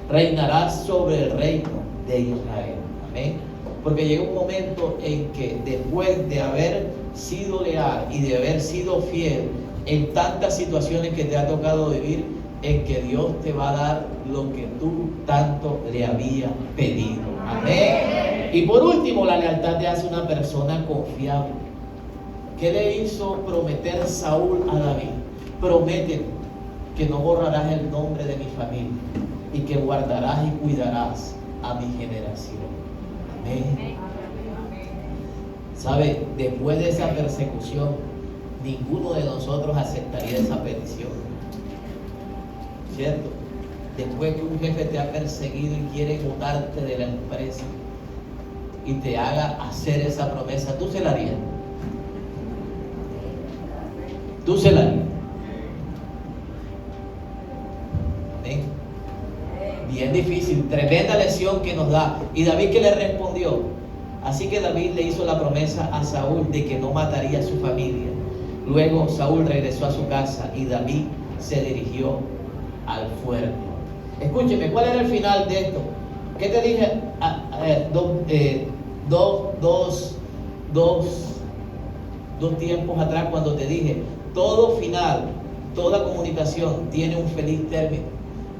reinarás sobre el reino de Israel. Amén. Porque llega un momento en que después de haber sido leal y de haber sido fiel en tantas situaciones que te ha tocado vivir, en que Dios te va a dar lo que tú tanto le habías pedido. Amén. Y por último, la lealtad te hace una persona confiable. ¿Qué le hizo prometer Saúl a David? Promete que no borrarás el nombre de mi familia y que guardarás y cuidarás a mi generación. Amén. ¿Sabe? Después de esa persecución, ninguno de nosotros aceptaría esa petición, ¿cierto? Después que un jefe te ha perseguido y quiere botarte de la empresa y te haga hacer esa promesa, ¿tú se la harías? ¿Tú se la harías? ¿Ven? Bien difícil, tremenda lección que nos da. ¿Y David qué le respondió? Así que David le hizo la promesa a Saúl de que no mataría a su familia. Luego Saúl regresó a su casa y David se dirigió al fuerte. Escúcheme, ¿cuál era el final de esto? ¿Qué te dije? Dos tiempos atrás, cuando te dije, todo final, toda comunicación tiene un feliz término: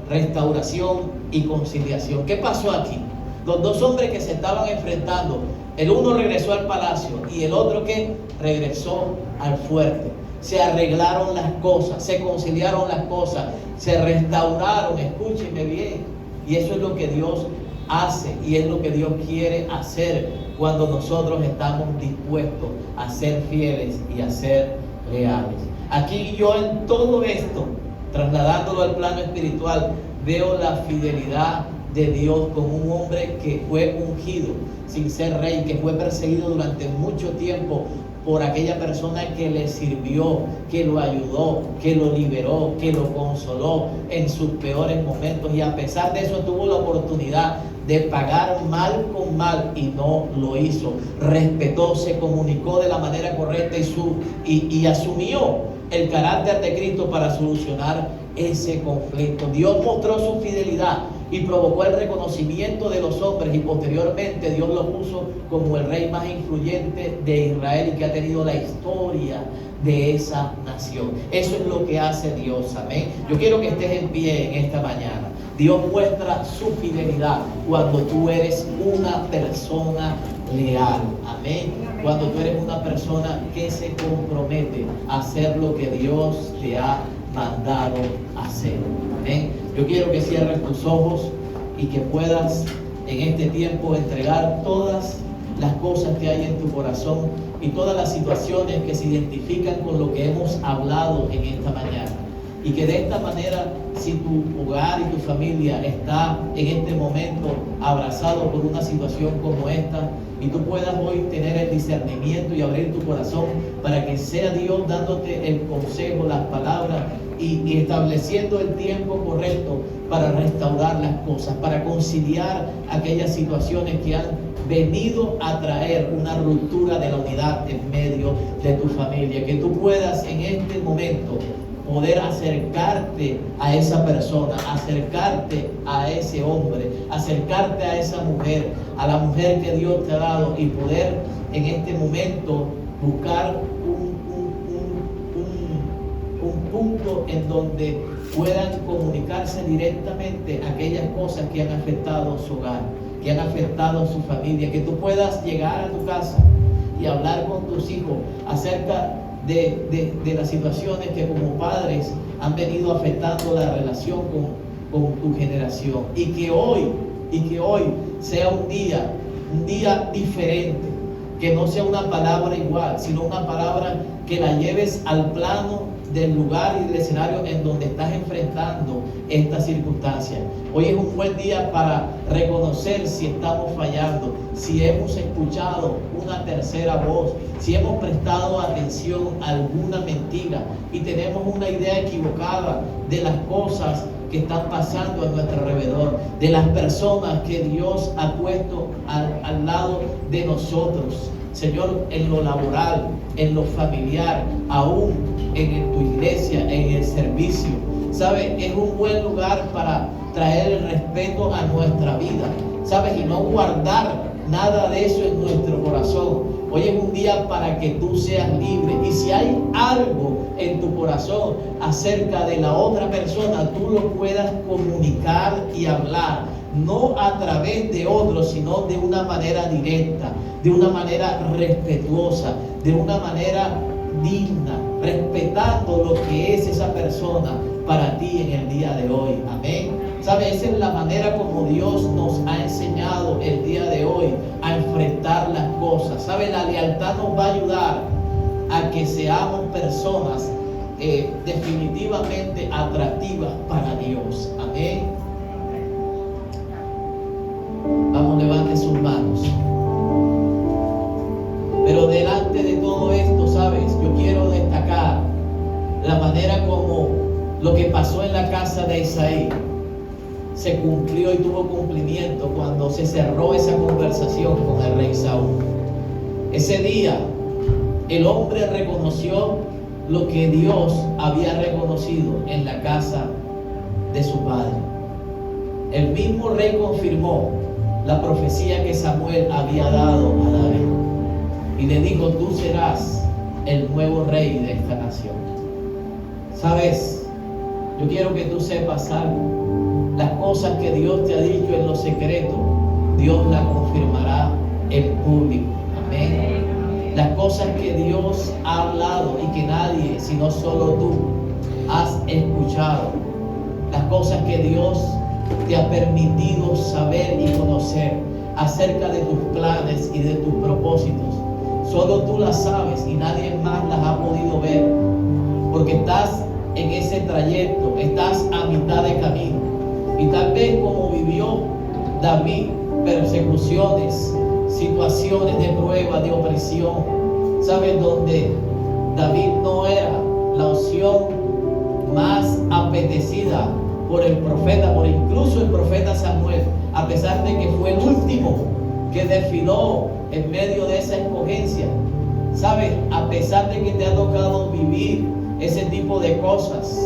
restauración y conciliación. ¿Qué pasó aquí? Los dos hombres que se estaban enfrentando, el uno regresó al palacio y el otro que regresó al fuerte. Se arreglaron las cosas, se conciliaron las cosas, se restauraron. Escúcheme bien. Y eso es lo que Dios hace y es lo que Dios quiere hacer cuando nosotros estamos dispuestos a ser fieles y a ser leales. Aquí yo en todo esto, trasladándolo al plano espiritual, veo la fidelidad de Dios con un hombre que fue ungido sin ser rey, que fue perseguido durante mucho tiempo por aquella persona que le sirvió, que lo ayudó, que lo liberó, que lo consoló en sus peores momentos, y a pesar de eso tuvo la oportunidad de pagar mal con mal y no lo hizo. Respetó, se comunicó de la manera correcta y asumió el carácter de Cristo para solucionar ese conflicto. Dios mostró su fidelidad y provocó el reconocimiento de los hombres, y posteriormente Dios lo puso como el rey más influyente de Israel y que ha tenido la historia de esa nación. Eso es lo que hace Dios. Amén. Yo quiero que estés en pie en esta mañana. Dios muestra su fidelidad cuando tú eres una persona leal. Amén. Cuando tú eres una persona que se compromete a hacer lo que Dios te ha mandado hacer. Amén. Yo quiero que cierres tus ojos y que puedas en este tiempo entregar todas las cosas que hay en tu corazón y todas las situaciones que se identifican con lo que hemos hablado en esta mañana. Y que de esta manera, si tu hogar y tu familia está en este momento abrazado por una situación como esta, y tú puedas hoy tener el discernimiento y abrir tu corazón para que sea Dios dándote el consejo, las palabras y estableciendo el tiempo correcto para restaurar las cosas, para conciliar aquellas situaciones que han venido a traer una ruptura de la unidad en medio de tu familia. Que tú puedas en este momento poder acercarte a esa persona, acercarte a ese hombre, acercarte a esa mujer, a la mujer que Dios te ha dado, y poder en este momento buscar un punto en donde puedan comunicarse directamente aquellas cosas que han afectado su hogar, que han afectado su familia, que tú puedas llegar a tu casa y hablar con tus hijos acerca de las situaciones que como padres han venido afectando la relación con tu generación, y que hoy sea un día diferente, que no sea una palabra igual, sino una palabra que la lleves al plano del lugar y del escenario en donde estás enfrentando esta circunstancia. Hoy es un buen día para reconocer si estamos fallando, si hemos escuchado una tercera voz, si hemos prestado atención a alguna mentira y tenemos una idea equivocada de las cosas que están pasando a nuestro alrededor, de las personas que Dios ha puesto al lado de nosotros. Señor, en lo laboral, en lo familiar, aún en tu iglesia, en el servicio. ¿Sabes? Es un buen lugar para traer el respeto a nuestra vida, ¿sabes? Y no guardar nada de eso en nuestro corazón. Hoy es un día para que tú seas libre, y si hay algo en tu corazón acerca de la otra persona, tú lo puedas comunicar y hablar, no a través de otros, sino de una manera directa, de una manera respetuosa, de una manera digna, respetando lo que es esa persona para ti en el día de hoy. Amén. ¿Sabes? Esa es la manera como Dios nos ha enseñado el día de hoy a enfrentar las cosas. ¿Sabes? La lealtad nos va a ayudar a que seamos personas definitivamente atractivas para Dios. Amén. Vamos, levante sus manos. Pero delante de todo esto, ¿sabes? Yo quiero destacar la manera como lo que pasó en la casa de Isaí se cumplió y tuvo cumplimiento cuando se cerró esa conversación con el rey Saúl. Ese día el hombre reconoció lo que Dios había reconocido en la casa de su padre. El mismo rey confirmó la profecía que Samuel había dado a David y le dijo: tú serás el nuevo rey de esta nación. ¿Sabes? Yo quiero que tú sepas algo. Las cosas que Dios te ha dicho en lo secreto, Dios las confirmará en público. Amén. Las cosas que Dios ha hablado y que nadie, sino solo tú, has escuchado. Las cosas que Dios te ha permitido saber y conocer acerca de tus planes y de tus propósitos. Solo tú las sabes y nadie más las ha podido ver, porque estás en ese trayecto, estás a mitad de camino. Y tal vez como vivió David, persecuciones, situaciones de prueba, de opresión, ¿sabes? Donde David no era la opción más apetecida por el profeta, por incluso el profeta Samuel, a pesar de que fue el último que desfiló en medio de esa escogencia. ¿Sabes? A pesar de que te ha tocado vivir ese tipo de cosas,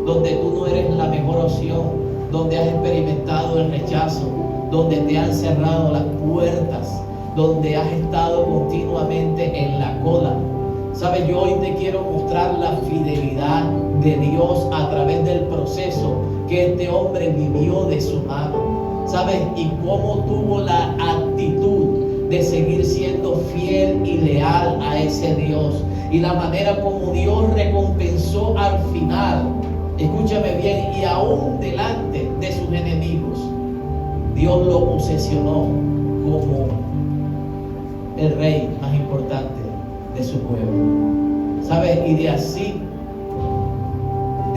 donde tú no eres la mejor opción, donde has experimentado el rechazo, donde te han cerrado las puertas, donde has estado continuamente en la cola. ¿Sabes? Yo hoy te quiero mostrar la fidelidad de Dios a través del proceso que este hombre vivió de su mano. ¿Sabes? Y cómo tuvo la actitud de seguir siendo fiel y leal a ese Dios. Y la manera como Dios recompensó al final, escúchame bien, y aún delante de sus enemigos, Dios lo posesionó como el rey más importante de su pueblo. ¿Sabes? Y de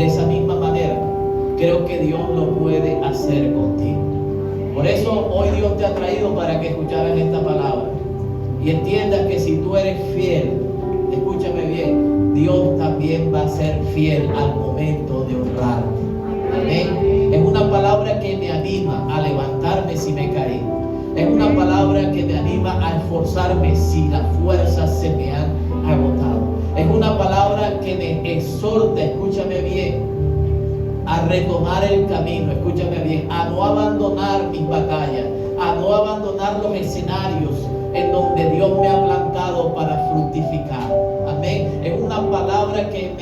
esa misma manera, creo que Dios lo puede hacer contigo. Por eso hoy Dios te ha traído para que escucharas esta palabra y entiendas que si tú eres fiel, escúchame bien, Dios también va a ser fiel al momento de honrarte. Amén. Es una palabra que me anima a levantarme si me caí. Es una palabra que me anima a esforzarme si las fuerzas se me han agotado. Es una palabra que me exhorta, escúchame bien, a retomar el camino, escúchame bien, a no abandonar mis batallas, a no abandonar los escenarios en donde Dios me ha plantado para fructificar. Amén. Es una palabra que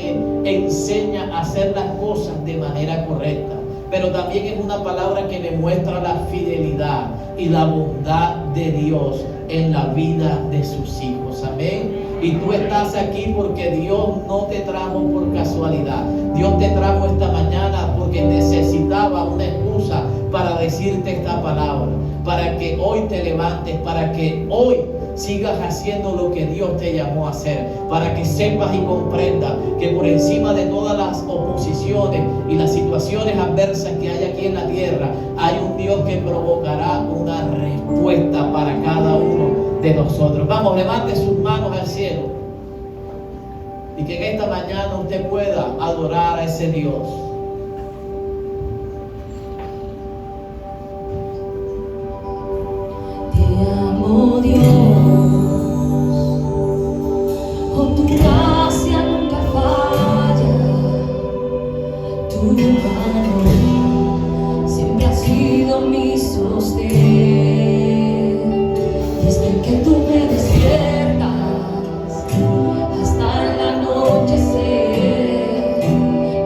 me enseña a hacer las cosas de manera correcta, pero también es una palabra que me muestra la fidelidad y la bondad de Dios en la vida de sus hijos. Amén. Y tú estás aquí porque Dios no te trajo por casualidad. Dios te trajo esta mañana porque necesitaba una excusa para decirte esta palabra, para que hoy te levantes, para que hoy sigas haciendo lo que Dios te llamó a hacer, para que sepas y comprendas que por encima de todas las oposiciones y las situaciones adversas que hay aquí en la tierra, hay un Dios que provocará una respuesta para cada uno de nosotros. Vamos, levante sus manos al cielo y que en esta mañana usted pueda adorar a ese Dios. Te amo, Dios. Oh, tu gracia nunca falla. Tu mano siempre ha sido mi sostén. Desde que tú me despiertas hasta el anochecer,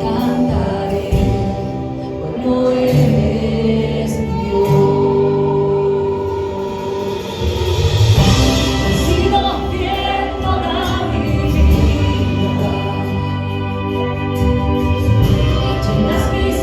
cantaré, bueno eres Dios. Has sido fiel toda mi vida, llenas mis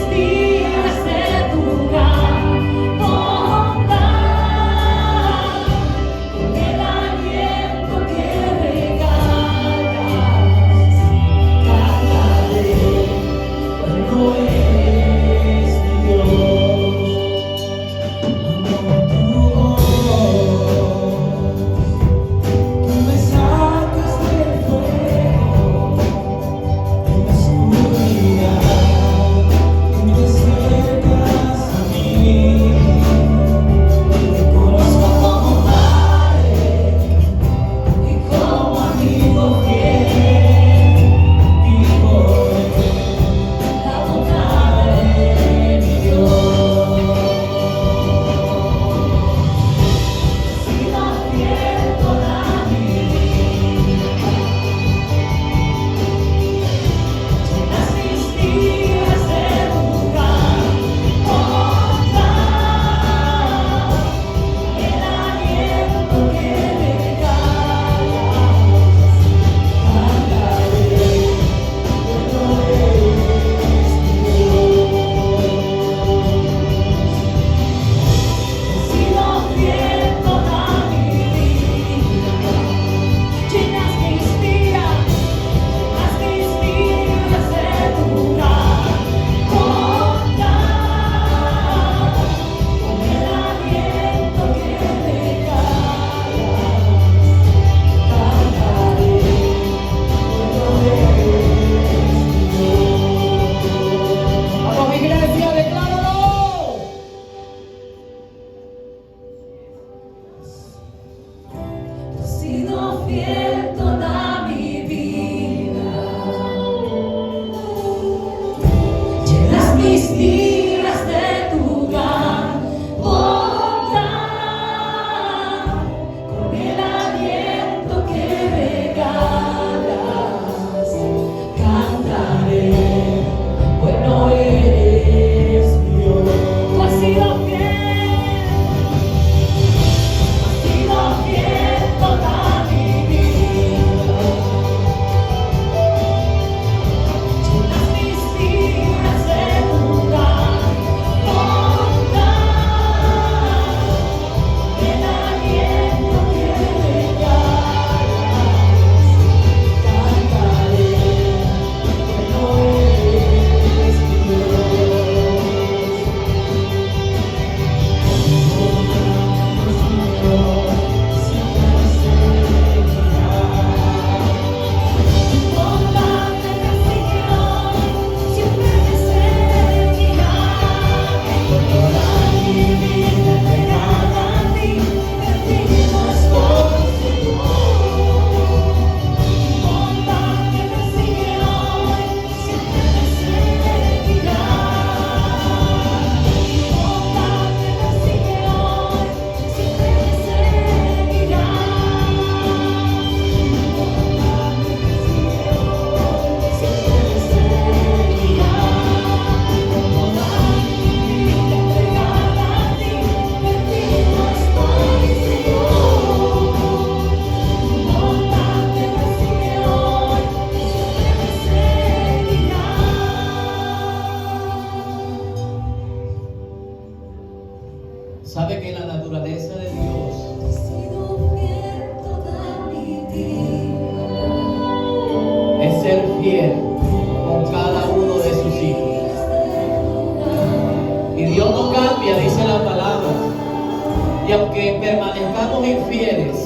Y aunque permanezcamos infieles,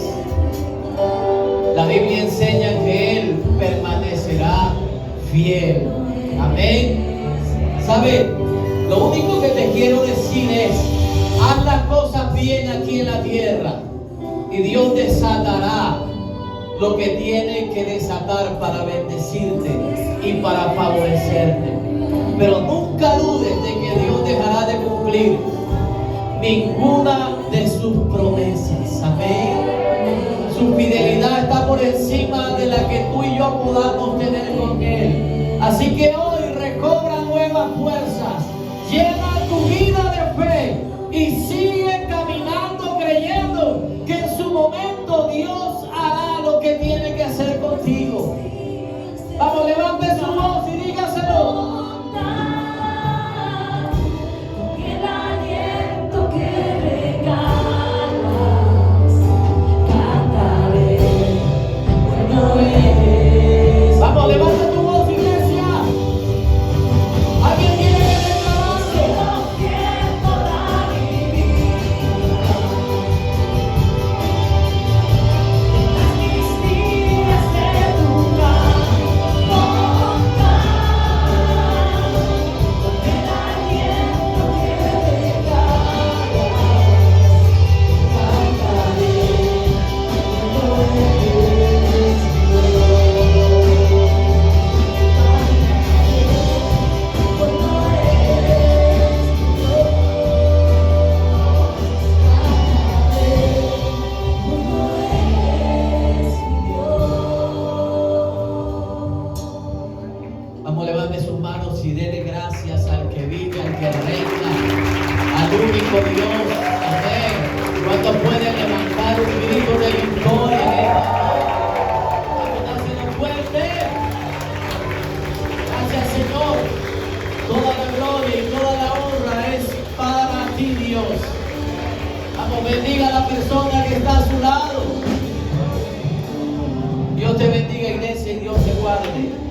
la Biblia enseña que Él permanecerá fiel. Amén. ¿Sabes? Lo único que te quiero decir es: haz las cosas bien aquí en la tierra y Dios desatará lo que tiene que desatar para bendecirte y para favorecerte. Pero nunca dudes de que Dios dejará de cumplir ninguna de sus promesas. Amén. Su fidelidad está por encima de la que tú y yo podamos tener con Él. Así que hoy recobra nuevas fuerzas, llena tu vida de fe y sigue caminando creyendo que en su momento Dios hará lo que tiene que hacer contigo. Vamos, levante su voz y dígaselo. Vamos, levanta tu voz, iglesia. ¿Alguien tiene que declararlo? Vamos, levante sus manos y dele gracias al que vive, al que reina, al único Dios. Amén. ¿Cuántos pueden levantar un grito de victoria? Dárselo fuerte. Gracias, Señor. Toda la gloria y toda la honra es para ti, Dios. Vamos, bendiga a la persona que está a su lado. Dios te bendiga, iglesia, y Dios te guarde.